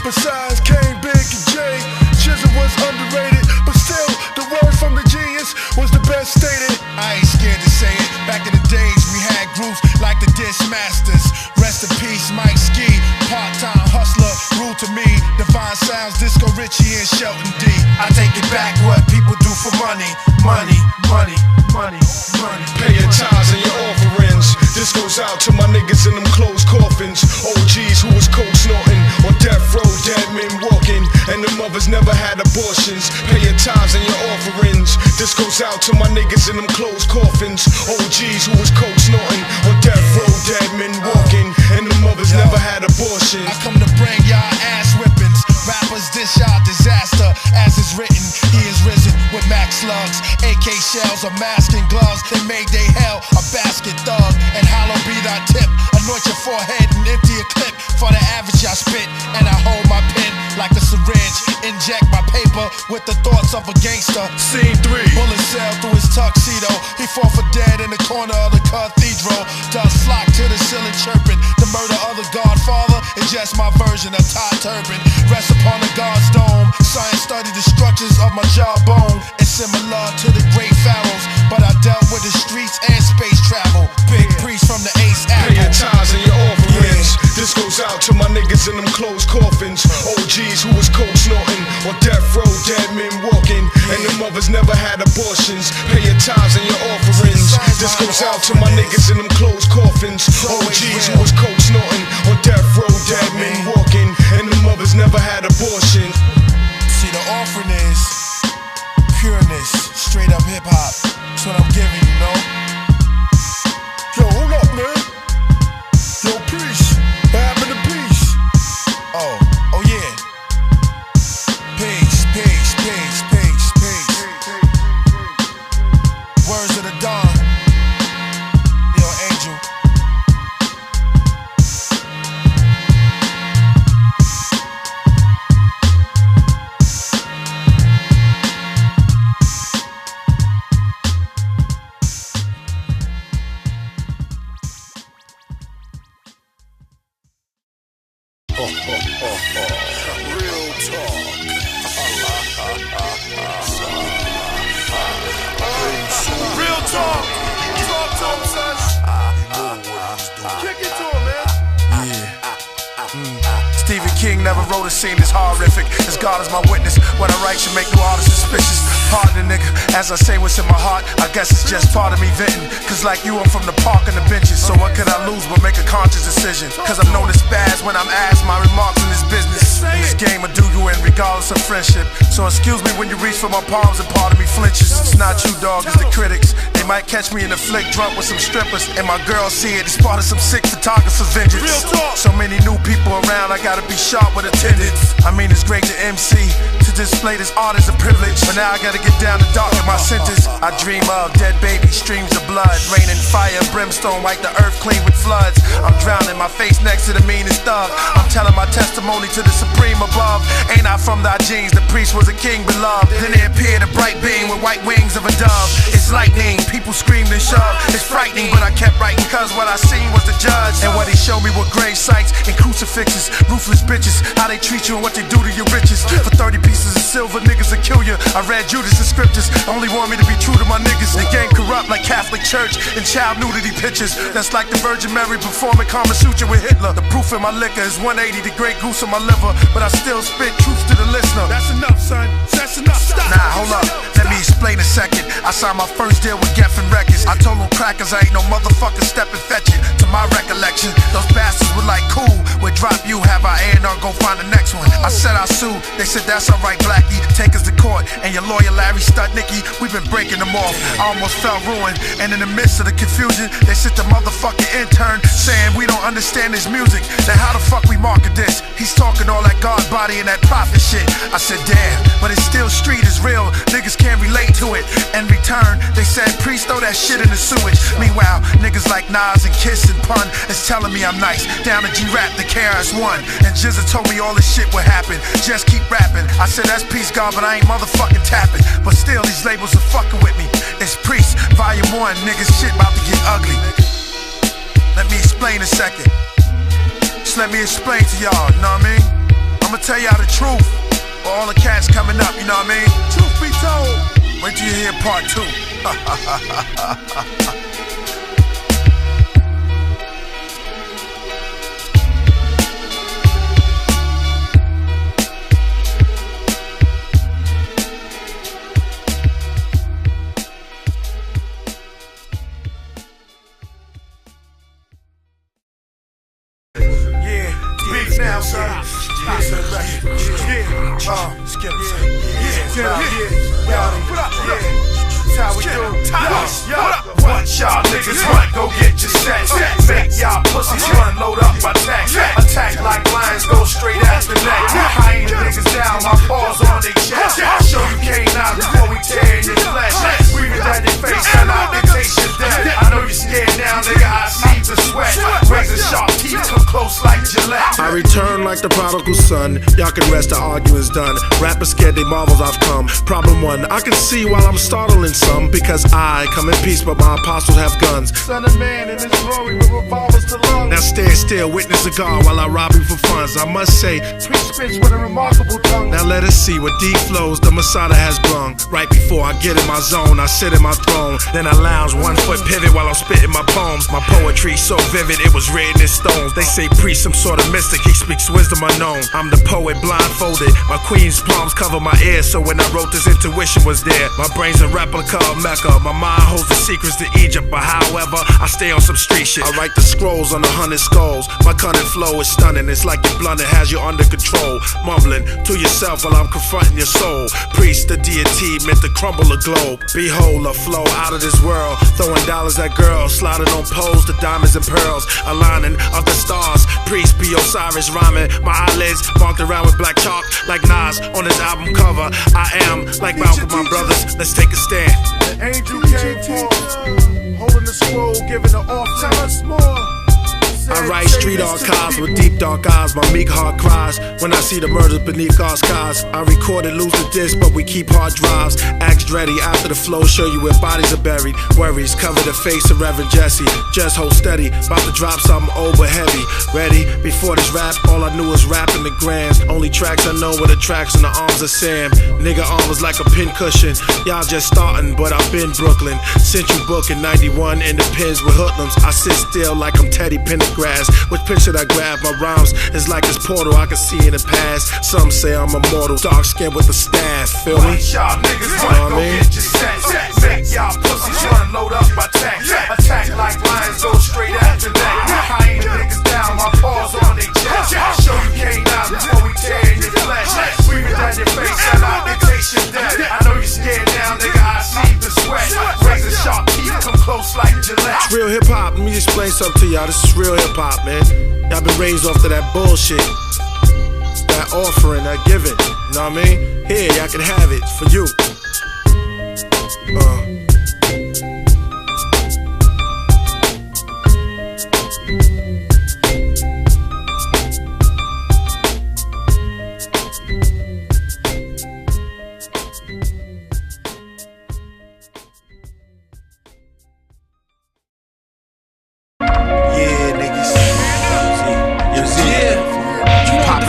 Besides Kane, Big, and Jay, Chisel was underrated, but still, the word from the genius was the best stated. I ain't scared to say it. Back in the days, we had groups like the Dismasters. Rest in peace, Mike Ski, part-time hustler, rule to me. Divine Sounds, Disco Richie, and Shelton D. I take it back, what people do for money. Money, money, money, money. Pay your tithes and your offerings. This goes out to my niggas in them closed coffins. OGs who was coke snorting on death row, dead men walking, and the mothers never had abortions. Pay your tithes and your offerings. This goes out to my niggas in them closed coffins. OGs who was coke snorting on death row, dead men walking, and the mothers never had abortions. I come to bring y'all ass whippings. Rappers dish out disaster as is written. He is risen with max slugs, AK shells, a mask and gloves. They made they hell a basket thug. And hollow be thy tip. Anoint your forehead and empty a clip. For the average I spit, and I hold my pen like a syringe. Inject my paper with the thoughts of a gangster. Scene 3. Bullet sail through his tuxedo. He fought for dead in the corner of the cathedral. Dust flock to the ceiling chirping. The murder of the Godfather is just my version of Todd Turpin. Rest upon the God's dome. Science studied the structures of my jawbone. It's similar to the great pharaohs, but I dealt with the streets and space travel. Big priest from the Ace Apple. Pay your tithes and your offerings. This goes out to my niggas in them closed coffins. OGs who was coke snorting on death row, dead men walking, and the mothers never had abortions. Pay your tithes and your offerings. This goes out to my niggas in them closed coffins. OGs who was coke snorting on death row, dead men walking, and the mothers never had abortions. See, the offering is pureness, straight up hip hop. That's what I'm giving you, know? Yo, hold up, man. Yo, peace. What happened to peace? Oh yeah. Peace, peace, peace, peace, peace. Words of the dawn. Yo, Angel. Real talk. Real talk. Talk to him, son. Kick it to him, man. Stephen King never wrote a scene as horrific as God is my witness. What I write should make no artist suspicious. Pardon the nigga, as I say what's in my heart. I guess it's just part of me venting. Cause like you, I'm from the park and the benches. So what could I lose but make a conscious decision? Cause I'm known as spaz when I'm asked my remarks in this business. This game will do you in regardless of friendship. So excuse me when you reach for my palms and part of me flinches. It's not you, dog, it's the critics. They might catch me in the flick drunk with some strippers, and my girl see it, it's part of some sick photographer's vengeance. So many new people around, I gotta be sharp with attendance. I mean, it's great to MC, to display this art is a privilege, but now I gotta get down to dark in my sentence. I dream of dead babies, streams of blood, raining fire, brimstone, wipe the earth clean with floods. I'm drowning, my face next to the meanest thug. I'm telling my testimony to the supreme above. Ain't I from thy genes, the priest was a king beloved. Then there appeared a bright being with white wings of a dove. It's lightning, people screamed and shoved. It's frightening, but I kept writing cause what I seen was the judge. And what he showed me were grave sites and crucifixes, ruthless bitches, how they treat you and what they do to your riches. For 30 pieces of silver, niggas will kill you. I read Judas' scriptures, only want me to be true to my niggas. The game corrupt like Catholic Church and child nudity pictures. That's like the Virgin Mary performing Kama Sutra with Hitler. The proof in my liquor is 180, the great goose on my liver, but I still spit truth to the listener. That's enough, son. That's enough. Stop. Nah, hold up. Let me explain a second. I signed my first deal with Geffen Records. I told them crackers I ain't no motherfucker step and fetch it. To my recollection, those bastards were like, cool, we'll drop you, have our A&R go find the next one. I said I sued, they said that's alright, Blackie, take us to court. And your lawyer Larry Studnicky, we've been breaking them off. I almost felt ruined, and in the midst of the confusion, they sent the motherfucking intern saying we don't understand his music. Then how the fuck we market this? He's talking all that God body and that prophet shit. I said damn, but it's still street is real, niggas can't relate to it. In return, they said priest throw that shit in the sewage. Meanwhile, niggas like Nas and Kiss and Pun is telling me I'm nice. Down to G-Rap, the KRS-One, and Jizza told me all this shit would happen. Just keep rapping. I said that's peace, God, but I ain't motherfucking tapping. But still, these labels are fucking with me. It's Priest, Volume 1, niggas shit about to get ugly. Let me explain a second. Just let me explain to y'all, you know what I mean? I'ma tell y'all the truth. For all the cats coming up, you know what I mean? Truth be told, wait till you hear part 2. Now, son. That's how we do. What y'all niggas want? Go get your sets. Make y'all pussies run, load up my tax. Attack like lions, go straight at the neck. I ain't the niggas down, my paws on their chest. Show you canine before we tear in your flesh. Breathing down your face, and I dictate your death. I know you scared now, nigga, I see the sweat. Razor sharp teeth come close like Gillette. I return like the prodigal son. Y'all can rest, the argument's done. Rappers scared they marvels I've come. Problem 1, I can see while I'm startling some, because I come in peace, but my apostles have guns. Son of man in his glory with revolvers to lungs. Now stand still, witness the God while I rob you for funds. I must say, sweet spits with a remarkable tongue. Now let us see what deep flows the Masada has brung. Right before I get in my zone, I sit in my throne. Then I lounge, 1 foot pivot while I'm spitting my poems. My poetry so vivid, it was written in stones. They say priest, some sort of mystic, he speaks wisdom unknown. I'm the poet blindfolded, my queen's palms cover my ears. So when I wrote this, intuition was there. My brain's a replica of Mecca, my mind holds the secrets to Egypt. But however, I stay on some street shit. I write the scrolls on 100 skulls. My cunning flow is stunning, it's like your blunt, it has you under control. Mumbling to yourself while I'm confronting your soul. Priest, the deity meant to crumble a globe. Behold, a flow out of this world, throwing dollars at girls, sliding on poles, the diamonds and pearls, aligning of the stars. Priest be Osiris rhyming, my eyelids marked around with black chalk like Nas on his album cover. I am like Malcolm, my brothers, let's take a stand. The angel came forth, holding the scroll, giving the off to us more. I write street archives with deep dark eyes. My meek heart cries when I see the murders beneath our skies. I recorded lose the disc, but we keep hard drives. Axe ready after the flow, show you where bodies are buried. Worries cover the face of Reverend Jesse. Just hold steady, about to drop something old but heavy. Ready? Before this rap, all I knew was rapping the grams. Only tracks I know were the tracks in the arms of Sam. Nigga arm was like a pin cushion. Y'all just starting, but I've been Brooklyn. Sent you book in 91 in the pins with hoodlums. I sit still like I'm Teddy Pendergrass. Which pitch should I grab? My rhymes is like this portal I can see in the past. Some say I'm immortal, dark skin with the staff. Feel me? Y'all niggas run, go get your sets. Make y'all pussies run, load up my tax. Attack like lions, go straight at the neck. I ain't the niggas down, my paws on their chest. Show you canine before we tear in your flesh. Breathing down your face, and I dictate your death. I know you scared now, nigga, I see the sweat. Razor sharp teeth come close like Gillette. It's real hip hop. Let me explain something to y'all. This is real hip hop, man. Y'all been raised off to that bullshit, that offering, that giving. You know what I mean? Here, y'all can have it. It's for you.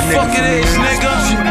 Fuck it is, nigga.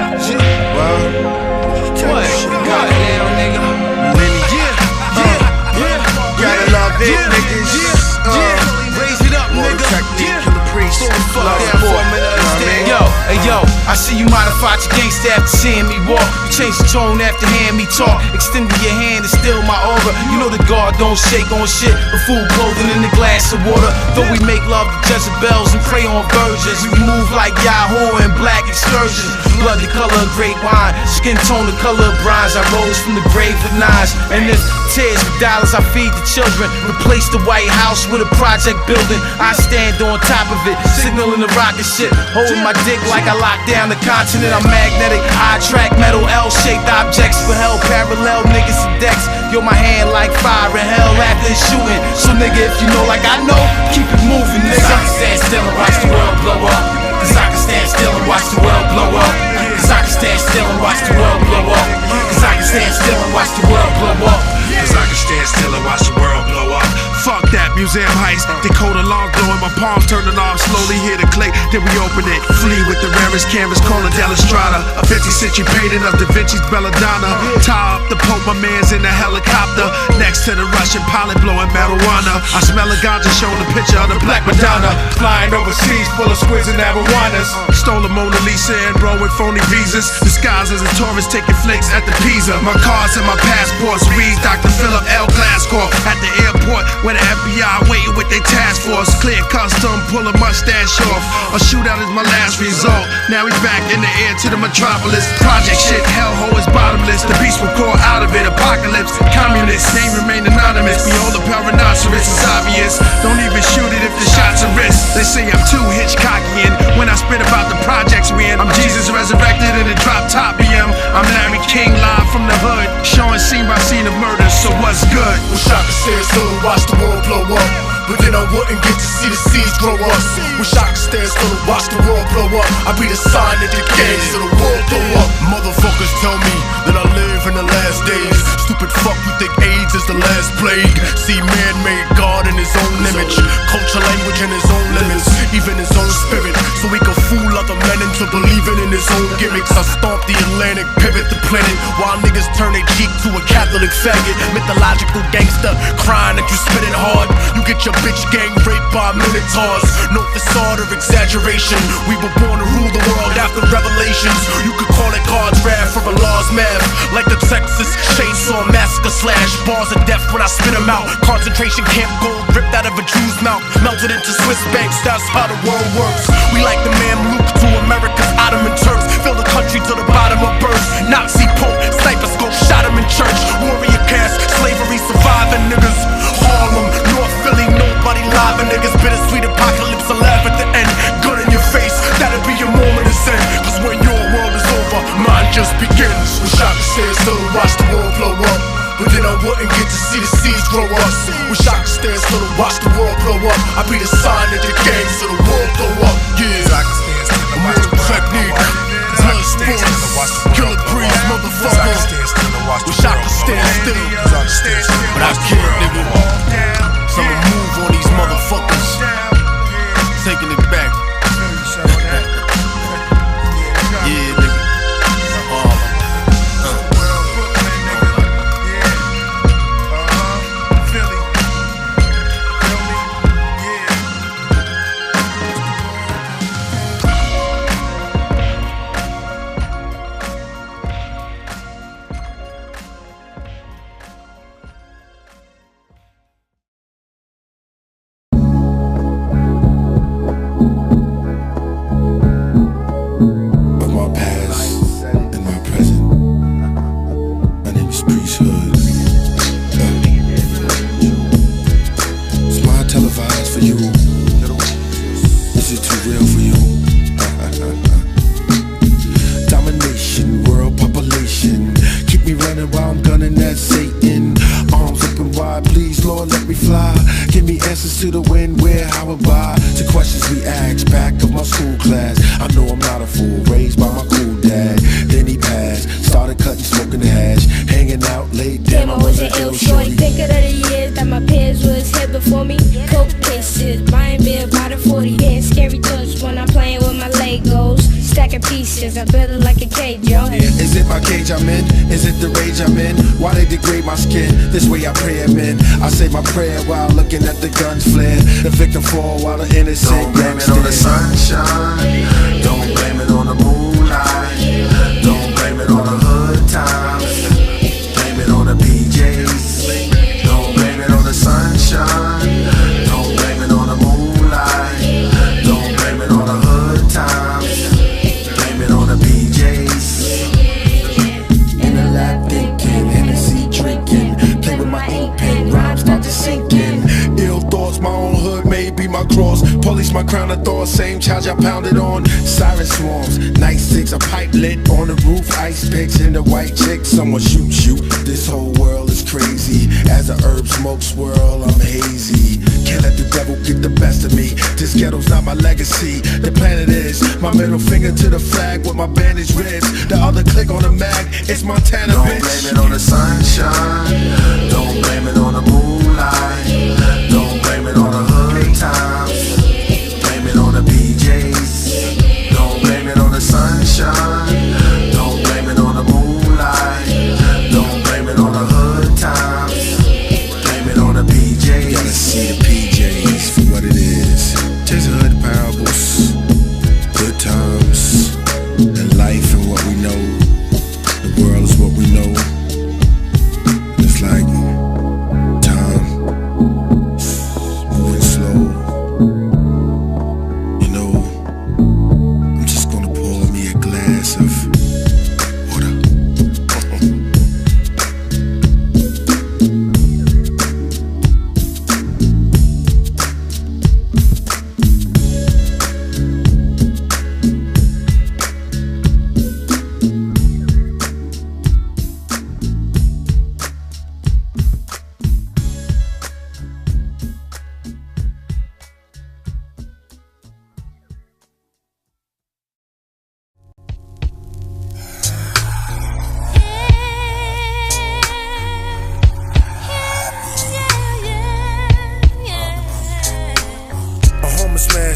See, you modified your gangsta after seeing me walk. You changed the tone after hearing me talk. Extending your hand is still my aura. You know the guard don't shake on shit, but food, clothing, in a glass of water. Though we make love to Jezebels and prey on virgins, we move like Yahoo and black excursions. Blood the color of great wine, skin tone the color of bronze. I rose from the grave with nines, and if tears with dollars I feed the children. Replace the White House with a project building. I stand on top of it, signaling the rocket ship. Holding my dick like I lock down the continent. I'm magnetic, I attract metal L-shaped objects. For hell parallel niggas to decks. Yo, my hand like fire in hell after it's shooting. So nigga, if you know like I know, keep it moving, nigga. I can stand still and watch the world blow up. Cause I can stand still and watch the world blow up. Cause I can stand still and watch the world blow up. Cause I can stand still and watch the world blow up. Cause I can stand still and watch the world blow up. Fuck that museum heist. Dakota long blowing, my palms turning off. Slowly hear the click, then we open it. Flee with the rarest canvas, calling Delastrada. A 50th century painting of Da Vinci's Belladonna. Tie up the Pope, my man's in a helicopter. Next to the Russian pilot blowing marijuana. I smell a ganja showing a picture of the Black Madonna. Flying overseas full of squids and marijuanas. Stole a Mona Lisa and roll with phony visas. Disguised as a tourist taking flicks at the Pisa. My cards and my passports read Dr. Philip L. Glasgow at the airport where the FBI waiting with their task force. Clear custom, pull a mustache off. A shootout is my last result. Now we back in the air to the metropolis. Project shit, hellhole is bottomless. The beast will crawl out of it. Apocalypse, communist, name remain anonymous. Behold the rhinoceros is obvious. Don't even shoot it if the shots are risk. They say I'm too Hitchcockian when I spit about the projects we in. I'm Jesus resurrected in a drop top BM. I'm Larry King live from the hood, showing scene by scene of murder. So what's good? Wish I could stand still and watch the world blow up, but then I wouldn't get to see the seeds grow up. Wish I could stand still and watch the world blow up. I'd be the sign that the games of the world blow up. Motherfuckers tell me that I live in the last days. Stupid fuck, you think AIDS is the last plague? See, man made God in his own image, culture, language, and his own limits, even his own spirit, so he could fool other men into believing in his own gimmicks. I stomp the Atlantic, pivot the planet, while niggas turn their cheek to a Catholic faggot. Mythological gangster, crying that you spit it hard. You get your bitch gang raped by minotaurs. No facade or exaggeration. We were born to rule the world after revelations. You could call it God's wrath for a law's math, like the Texas Chainsaw Massacre slash. Bars of death when I spit them out. Concentration camp gold ripped out of a Jew's mouth, melted into Swiss banks. That's how the world works. We like the Mamluk to America's Ottoman Turks. Fill the country to the bottom of birth. Nazi Pope, sniper scope, shot him in church. Warrior cast, slavery surviving niggas. Harlem, North Philly, nobody live and niggas. Bittersweet apocalypse, a laugh at the end. Gun in your face, that'll be your moment of sin. Cause when your world is over, mine just begins. Wish I could stand still and watch the world blow up, but then I wouldn't get to see the seeds grow up. Wish I could stand still and watch the world blow up. I'd be the sign that the gangs of the world blow up. Yeah, immortal technique, blood sports, killer breeze, motherfucker. Wish I could stand still, but I can't, nigga. So I'ma move on these motherfuckers, taking it back. Yeah, nigga. To the wind, where, how, and why. To questions we asked back of my school class. I know I'm not a fool, raised by my cool dad. Then he passed, started cutting, smoking the hash, hanging out late. Damn, I was an ill shorty. Thinking of the years that my peers was here before me. Coke cases, buying beer by the 40. Getting scary thoughts when I'm playing with my Legos. Stacking pieces, I build it like a cage, yo. Is it my cage I'm in? Is it the rage I'm in? Why they degrade my skin? This way I pray I'm in. I say my prayer while looking at the guns flare. The victim fall while the innocent. Don't blame it on the sunshine. Don't blame it on the moonlight. my crown of thought, same charge I pounded on. Siren swarms, nightsticks, a pipe lit on the roof, ice picks in the white chick. Someone shoot. This whole world is crazy. As a herb smoke swirl, I'm hazy. Can't let the devil get the best of me. This ghetto's not my legacy. The planet is my middle finger to the flag with my bandaged ribs. The other click on the mag, it's Montana, Don't bitch. blame it on the sunshine. Don't blame it on the moonlight. Don't blame it on the hood times. Blame it on the PJs. Don't blame it on the sunshine. Don't blame it on the moonlight. Don't blame it on the hood times. Blame it on the PJs. Gotta see the PJs for what it is. Just hood parables, good times, and life and what we know. The world is what we know. It's like time moving slow. You know, I'm just gonna pour me a glass of water.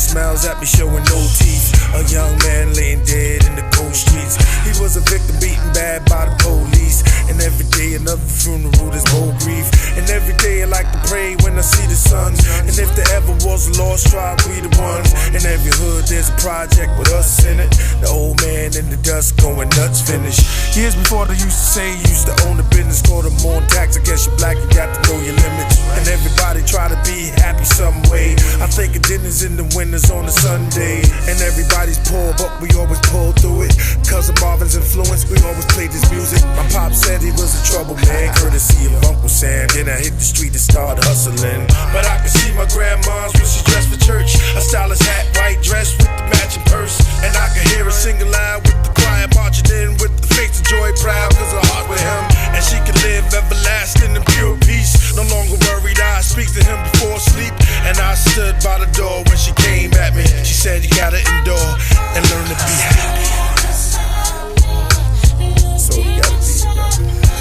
Smiles at me showing no teeth. A young man laying dead in the cold streets. He was a victim beaten bad by the police. And every day another funeral, there's more grief. And every day I like to pray when I see the sun. And if there ever was a lost tribe, we the ones. In every hood there's a project with us in it. The old man in the dust going nuts finish. Years before they used to say you used to own a business, called them on tax. I guess you're black, you got to know your limits. And everybody try to be happy some way. I think of dinners in the winters on a Sunday. And everybody's poor, but we always pull through it. Cause of Marvin's influence, we always played this music. My pop said he was a trouble man, courtesy of Uncle Sam. Then I hit the street and started hustling. But I can see my grandma's when she dressed for church. A stylish hat, white dress with the matching purse. And I can hear her sing aloud with the choir marching in with the face of joy, proud cause her heart with him. And she can live everlasting in pure peace. No longer worried, I speak to him before sleep. And I stood by the door when she came at me. She said you gotta endure and learn to be happy. So you gotta be happy.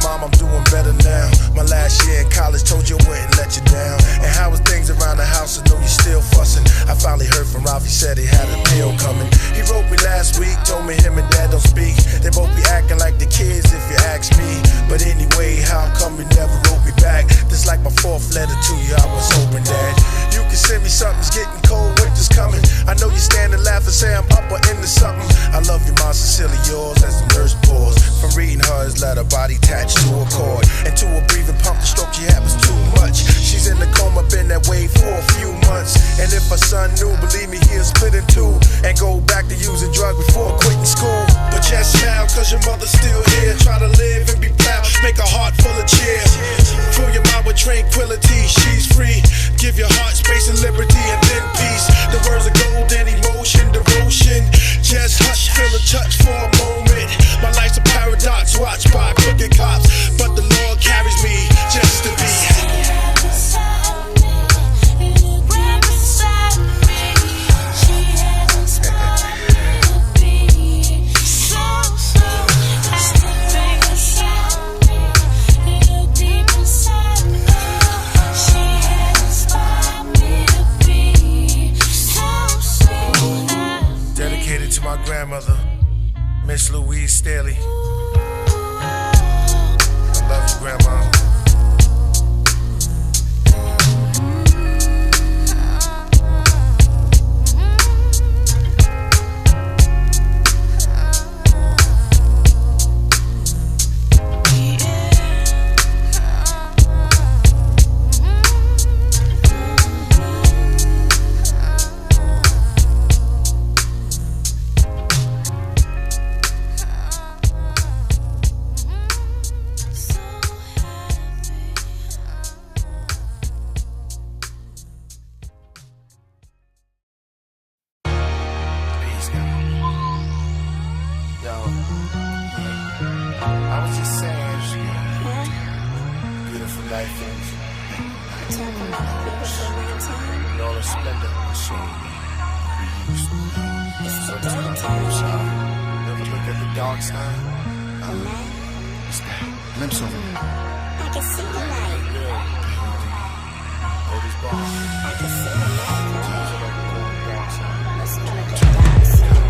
Mom, I'm doing better now. My last year in college told you I wouldn't let you down. And how was things around the house? I know you still fussing. I finally heard from Ralph, he said he had a deal coming. He wrote me last week, told me him and Dad don't speak. They both be acting like the kids if you ask me. But anyway, how come you never wrote me back? This like my fourth letter to you, I was hoping that you can send me something. It's getting cold, winter's coming. I know you stand and laugh and say I'm up or into something. I love you, Mom, sincerely yours, as the nurse paused. From reading her letter, body attached to a cord. And to a breathing pump, the stroke she had was too much. She's in the coma, been that way for a few months. And if her son knew, believe me, he'll split in two. And go back to using drugs before quitting school. But just smile, cause your mother's still here. Try to live and be proud, make a heart full of cheer. Fill your mind with tranquility, she's free. Give your heart space and liberty and then peace. The words of gold and emotion, devotion. Just hush, feel a touch for a moment. My life's a paradox, watched by crooked cops. But the Lord carries me just to be happy. Dedicated to my grandmother, Miss Louise Staley. I love you, Grandma. life is. Talking about a beautiful nighttime. In all the splendor. So we used to. Sometimes never look at the dark side. What's that? Glimpse over there. I can see the light. Hold his bar. I can see the light. Listen to the dark side.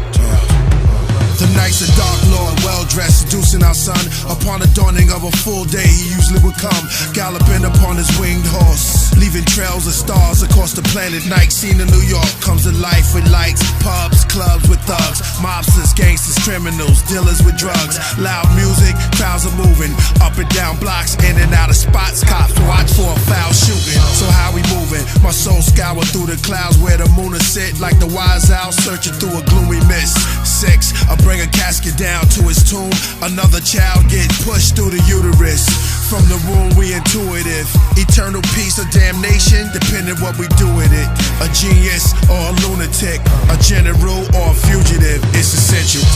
The night's a dark lord, well-dressed, seducing our son. Upon the dawning of a full day, he usually would come, galloping upon his winged horse, leaving trails of stars across the planet. Night scene in New York comes to life with lights, pubs, clubs with thugs, mobsters, gangsters, criminals, dealers with drugs. Loud music, crowds are moving up and down blocks, in and out of spots. Cops watch for a foul shooting. So how we moving? My soul scoured through the clouds where the moon is sit, like the wise owl searching through a gloomy mist. 6, I bring a casket down to his tomb. Another child gets pushed through the uterus. From the womb we intuitive. Eternal peace or damnation, depending what we do with it. A genius or a lunatic, a general or a fugitive. It's essential.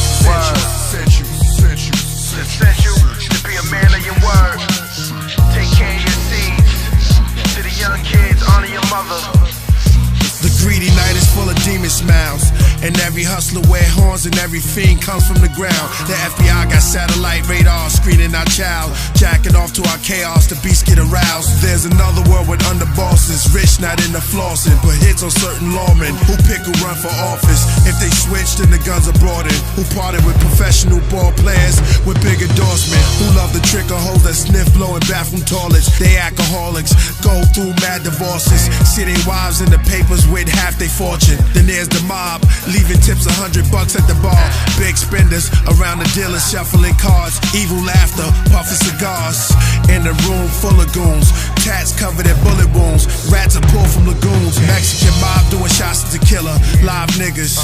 Essential to be a man of your word. Take care of your seeds. To the young kids, honor your mother. The greedy night is full of demon smiles, and every hustler wear horns and every fiend comes from the ground. The FBI got satellite radar screening our child, jacking off to our chaos, the beast get aroused. There's another world with underbosses, rich not into flossing, but hits on certain lawmen who pick who run for office. If they switch, then the guns are brought in. Who parted with professional ball players with big endorsement, who love the trick of hoes that sniff blow in bathroom toilets. They alcoholics, go through mad divorces, see their wives in the papers with half their fortune. Then there's the mob, leaving tips $100 at the bar. Big spenders around the dealers shuffling cards. Evil laughter, puffing cigars. In a room full of goons, tats covered in bullet wounds. Rats are pulled from lagoons. Mexican mob doing shots to Killah. Live niggas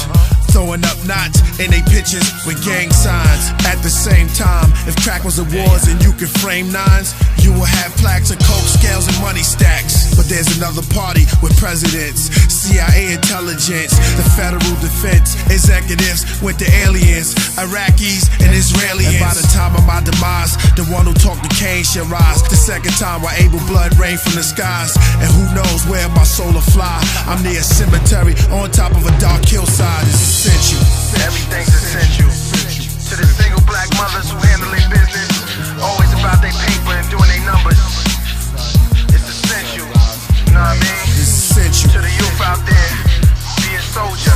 throwing up knots in they pictures with gang signs. At the same time, if track was awards and you could frame nines, you will have plaques of coke scales and money stacks. But there's another party with presidents, CIA intelligence, the federal defense, executives with the aliens, Iraqis and Israelis. And by the time of my demise, the one who talked to Cain shall rise. The second time where able blood rain from the skies, and who knows where my soul will fly. I'm near a cemetery on top of a dark hillside. It's essential. Everything's essential. To the single black mothers who handle their business, always about their paper and doing their numbers. It's essential. You know what I mean? It's essential. To the youth out there, be a soldier.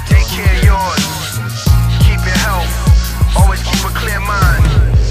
Take care of yours. Keep your health. Always keep a clear mind.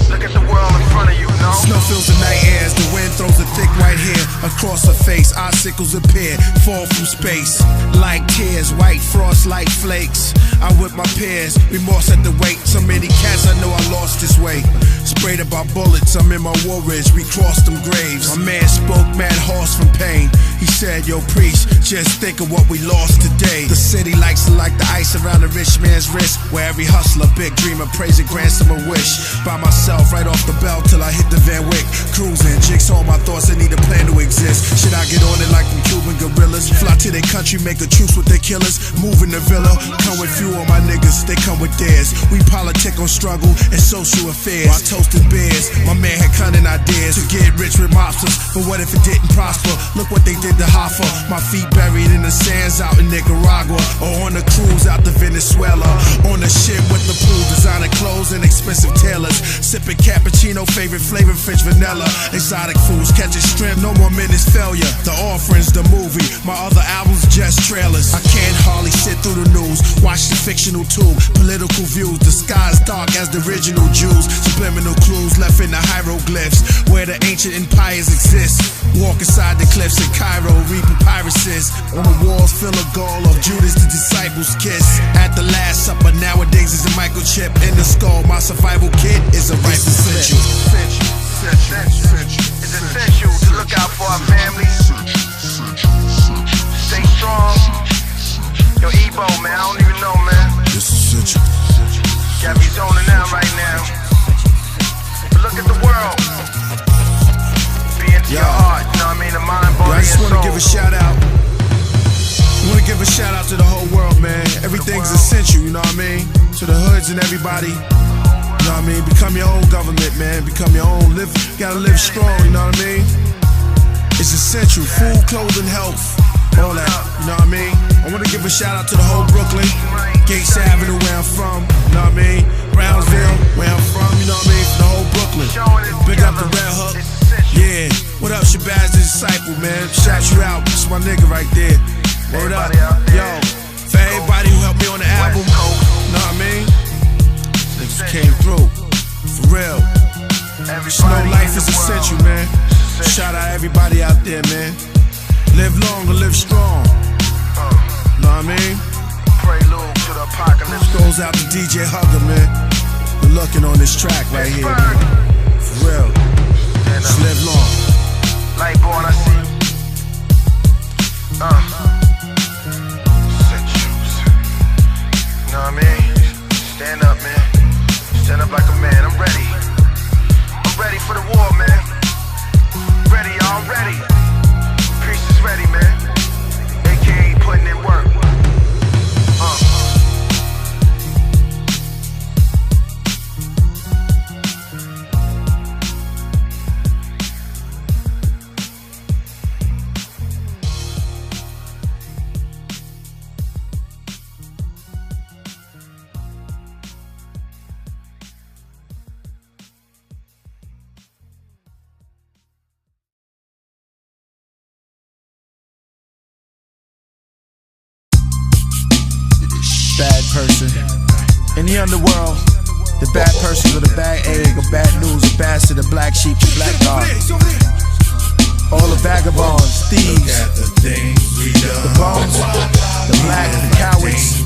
Look at the world in front of you, no? Snow fills the night air as the wind throws a thick white hair across her face. Icicles appear, fall from space like tears, white frost like flakes. I whip my peers, remorse at the wake. So many cats I know I lost this way. Sprayed about bullets, I'm in my war ridge, we crossed them graves. My man spoke mad hoarse from pain. He said, yo priest, just think of what we lost today. The city likes to like the ice around a rich man's wrist, where every hustler, big dreamer, prays and grants him a wish. By myself, right off the bell till I hit the Van Wyck. Cruising, jigsaw my thoughts, I need a plan to exist. Should I get on it like them Cuban gorillas? Fly to their country, make a truce with their killers. Move in the villa, come with few of my niggas, they come with theirs. We politic on struggle and social affairs. While toasting beers, my man had cunning ideas to get rich with mobsters, but what if it didn't prosper? Look what they did to Hoffa. My feet buried in the sands out in Nicaragua, or on a cruise out to Venezuela. On a ship with the pool, designer clothes and expensive tailors. Sipping cappuccino, favorite flavor, French vanilla. Exotic foods, catching shrimp, no more minutes failure. The Orphans, the movie, my other albums just trailers. I can't hardly sit through the news, watch the fictional tube, political views. The sky's dark as the original Jews. Subliminal clues left in the hieroglyphs where the ancient empires exist. Walk inside the cliffs in Cairo, read papyruses. On the walls fill a goal of Judas the disciples kiss. At the last supper nowadays is a microchip in the skull. My survival kit is a rifle essential. It's essential to look out for our families. Stay strong. Yo, Ebo, man, I don't even know, man. It's essential. Got me zoning out right now. But look at the world. Be into your heart, you know what I mean? The mind, body, I just and want to soul. give a shout out. I want to give a shout out to the whole world, man. Everything's essential, you know what I mean? To the hoods and everybody. You know what I mean? Become your own government, man. Become your own. Gotta live strong, you know what I mean? It's essential. Food, clothing, health, all that, you know what I mean? I wanna give a shout out to the whole Brooklyn, Gates Avenue, where I'm from, you know what I mean? Brownsville, where I'm from, you know what I mean? The whole Brooklyn. Big up the Red Hook. Yeah. What up, Shabazz the Disciple, man? Shout you out. This is my nigga right there. Word up. Yo, for everybody who helped me on the album, you know what I mean? Niggas came through. For real. Just know life is essential, man. Shout out everybody out there, man. Live long and live strong. Know what I mean? Prelude to the apocalypse. Goes out to DJ Hugger, man. We're looking on this track right here, man. For real. Just live long. Light born, I see. Essentials. You know what I mean? Stand up, man. Stand up like a man. I'm ready. I'm ready for the war, man. Ready, y'all, ready. Priest is ready, man. AKA putting in work. Bad person in the underworld, the bad person with a bad egg, a bad news, a bastard, a black sheep, a black dog. All the vagabonds, thieves, the bums, the black, the cowards,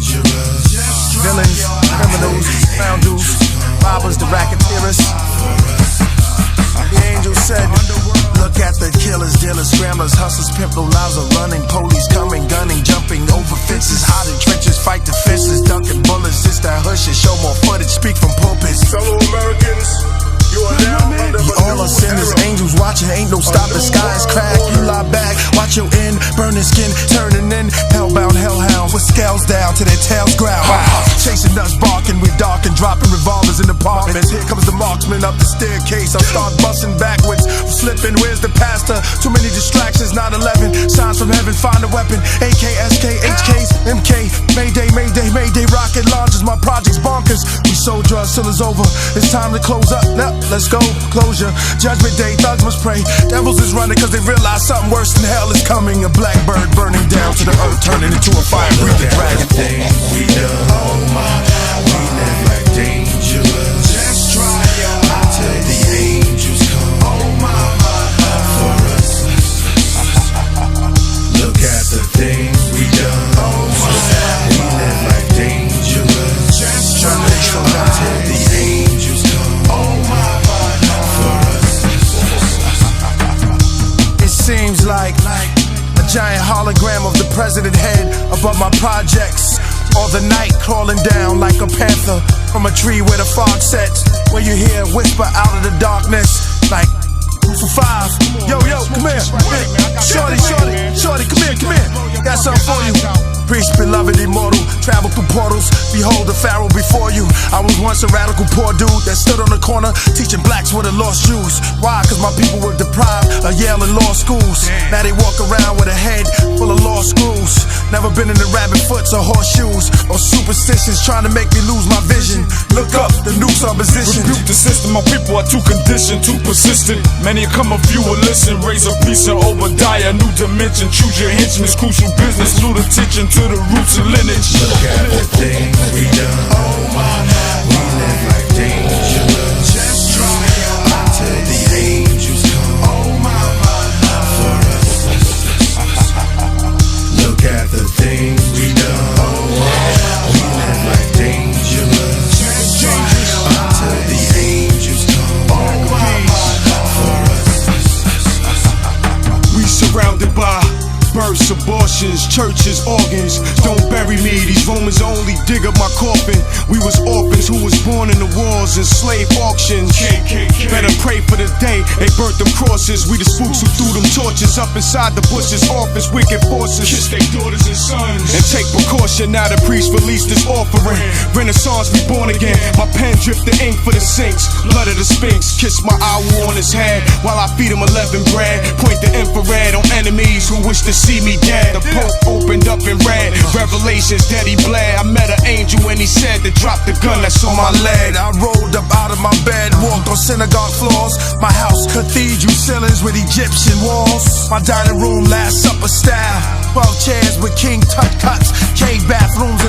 villains, criminals, scoundrels, robbers, the racketeers. The angel said, look at the killers, dealers, scramblers, hustlers, pimp, no lives are running, police coming, gunning, jumping over fences, hot in trenches, fight the fences, dunking bullets, it's that hush and show more footage, speak from pulpits. Fellow Americans, you are now under you all are sinners, angels watching, ain't no stopping, skies crack, you lie back, watch your end, burning skin, turning in, hellbound hellhounds with scales down to their tails growl. Chasing us, barking, we dark and dropping revolvers in apartments. Here comes the marksman up the staircase, I'll start busting backwards, slipping, where's the pastor? Too many distractions, 9/11, signs from heaven, find a weapon, AK, SK, HKs, MK, Mayday, Mayday, Mayday, rocket launchers, my project's bonkers. We sold drugs till it's over, it's time to close up, now let's go, closure. Judgment day, thugs must pray, devils is running cause they realize something worse than hell is coming. A blackbird burning down to the earth, turning into a fire-breathing dragon. we do. Oh my, we live like dangerous. Just try your till the angels come. Oh my, for us. Look at the things we done. Oh my, we live like dangerous. Just try till the angels come. Oh my, for us. It seems like a giant hologram of the president head above my projects. Or the night crawling down like a panther from a tree where the fog sets, where you hear a whisper out of the darkness like for 5. Yo, come here. Shorty, come here. Got something for you. Priest, beloved, immortal, travel through portals. Behold the pharaoh before you. I was once a radical poor dude that stood on the corner teaching blacks what the lost Jews. Why? Cause my people were deprived of Yale and law schools. Now they walk around with a head full of law screws. Never been in the rabbit foots or horseshoes or superstitions trying to make me lose my vision. Look up, the nukes are positioned. Rebuke the system, my people are too conditioned, too persistent. Many come, a few will listen. Raise a piece of Obadiah, new dimension. Choose your henchman's crucial business. Lose attention to the roots and lineage. Look at the things we done. Oh my, we live like dangerous. Just try till the angels come. Oh my, for us. Look at the things we done. Oh my, we live like dangerous. Just try till the angels come. Oh my, for us. We surrounded by births, abortions, churches, organs. Don't bury me, these Romans only dig up my coffin. We was orphans who was born in the wars and slave auctions. Better pray for the day they birthed them crosses. We the spooks who threw them torches up inside the bushes. Office, wicked forces. Kiss their daughters and sons. And take precaution, now the priest released this offering. Renaissance reborn again. My pen dripped the ink for the sinks. Blood of the Sphinx. Kiss my owl on his head while I feed him 11 bread. Point the infrared on enemies who wish to see me dead. The Pope opened up and read Revelations that he bled. I met an angel and he said to drop the gun that's on my leg. I rolled up out of my bed, walked on synagogue floors. My house, cathedral ceilings with Egyptian walls. My dining room, Last Supper style. 12 chairs with King Tut cuts. Cave bathrooms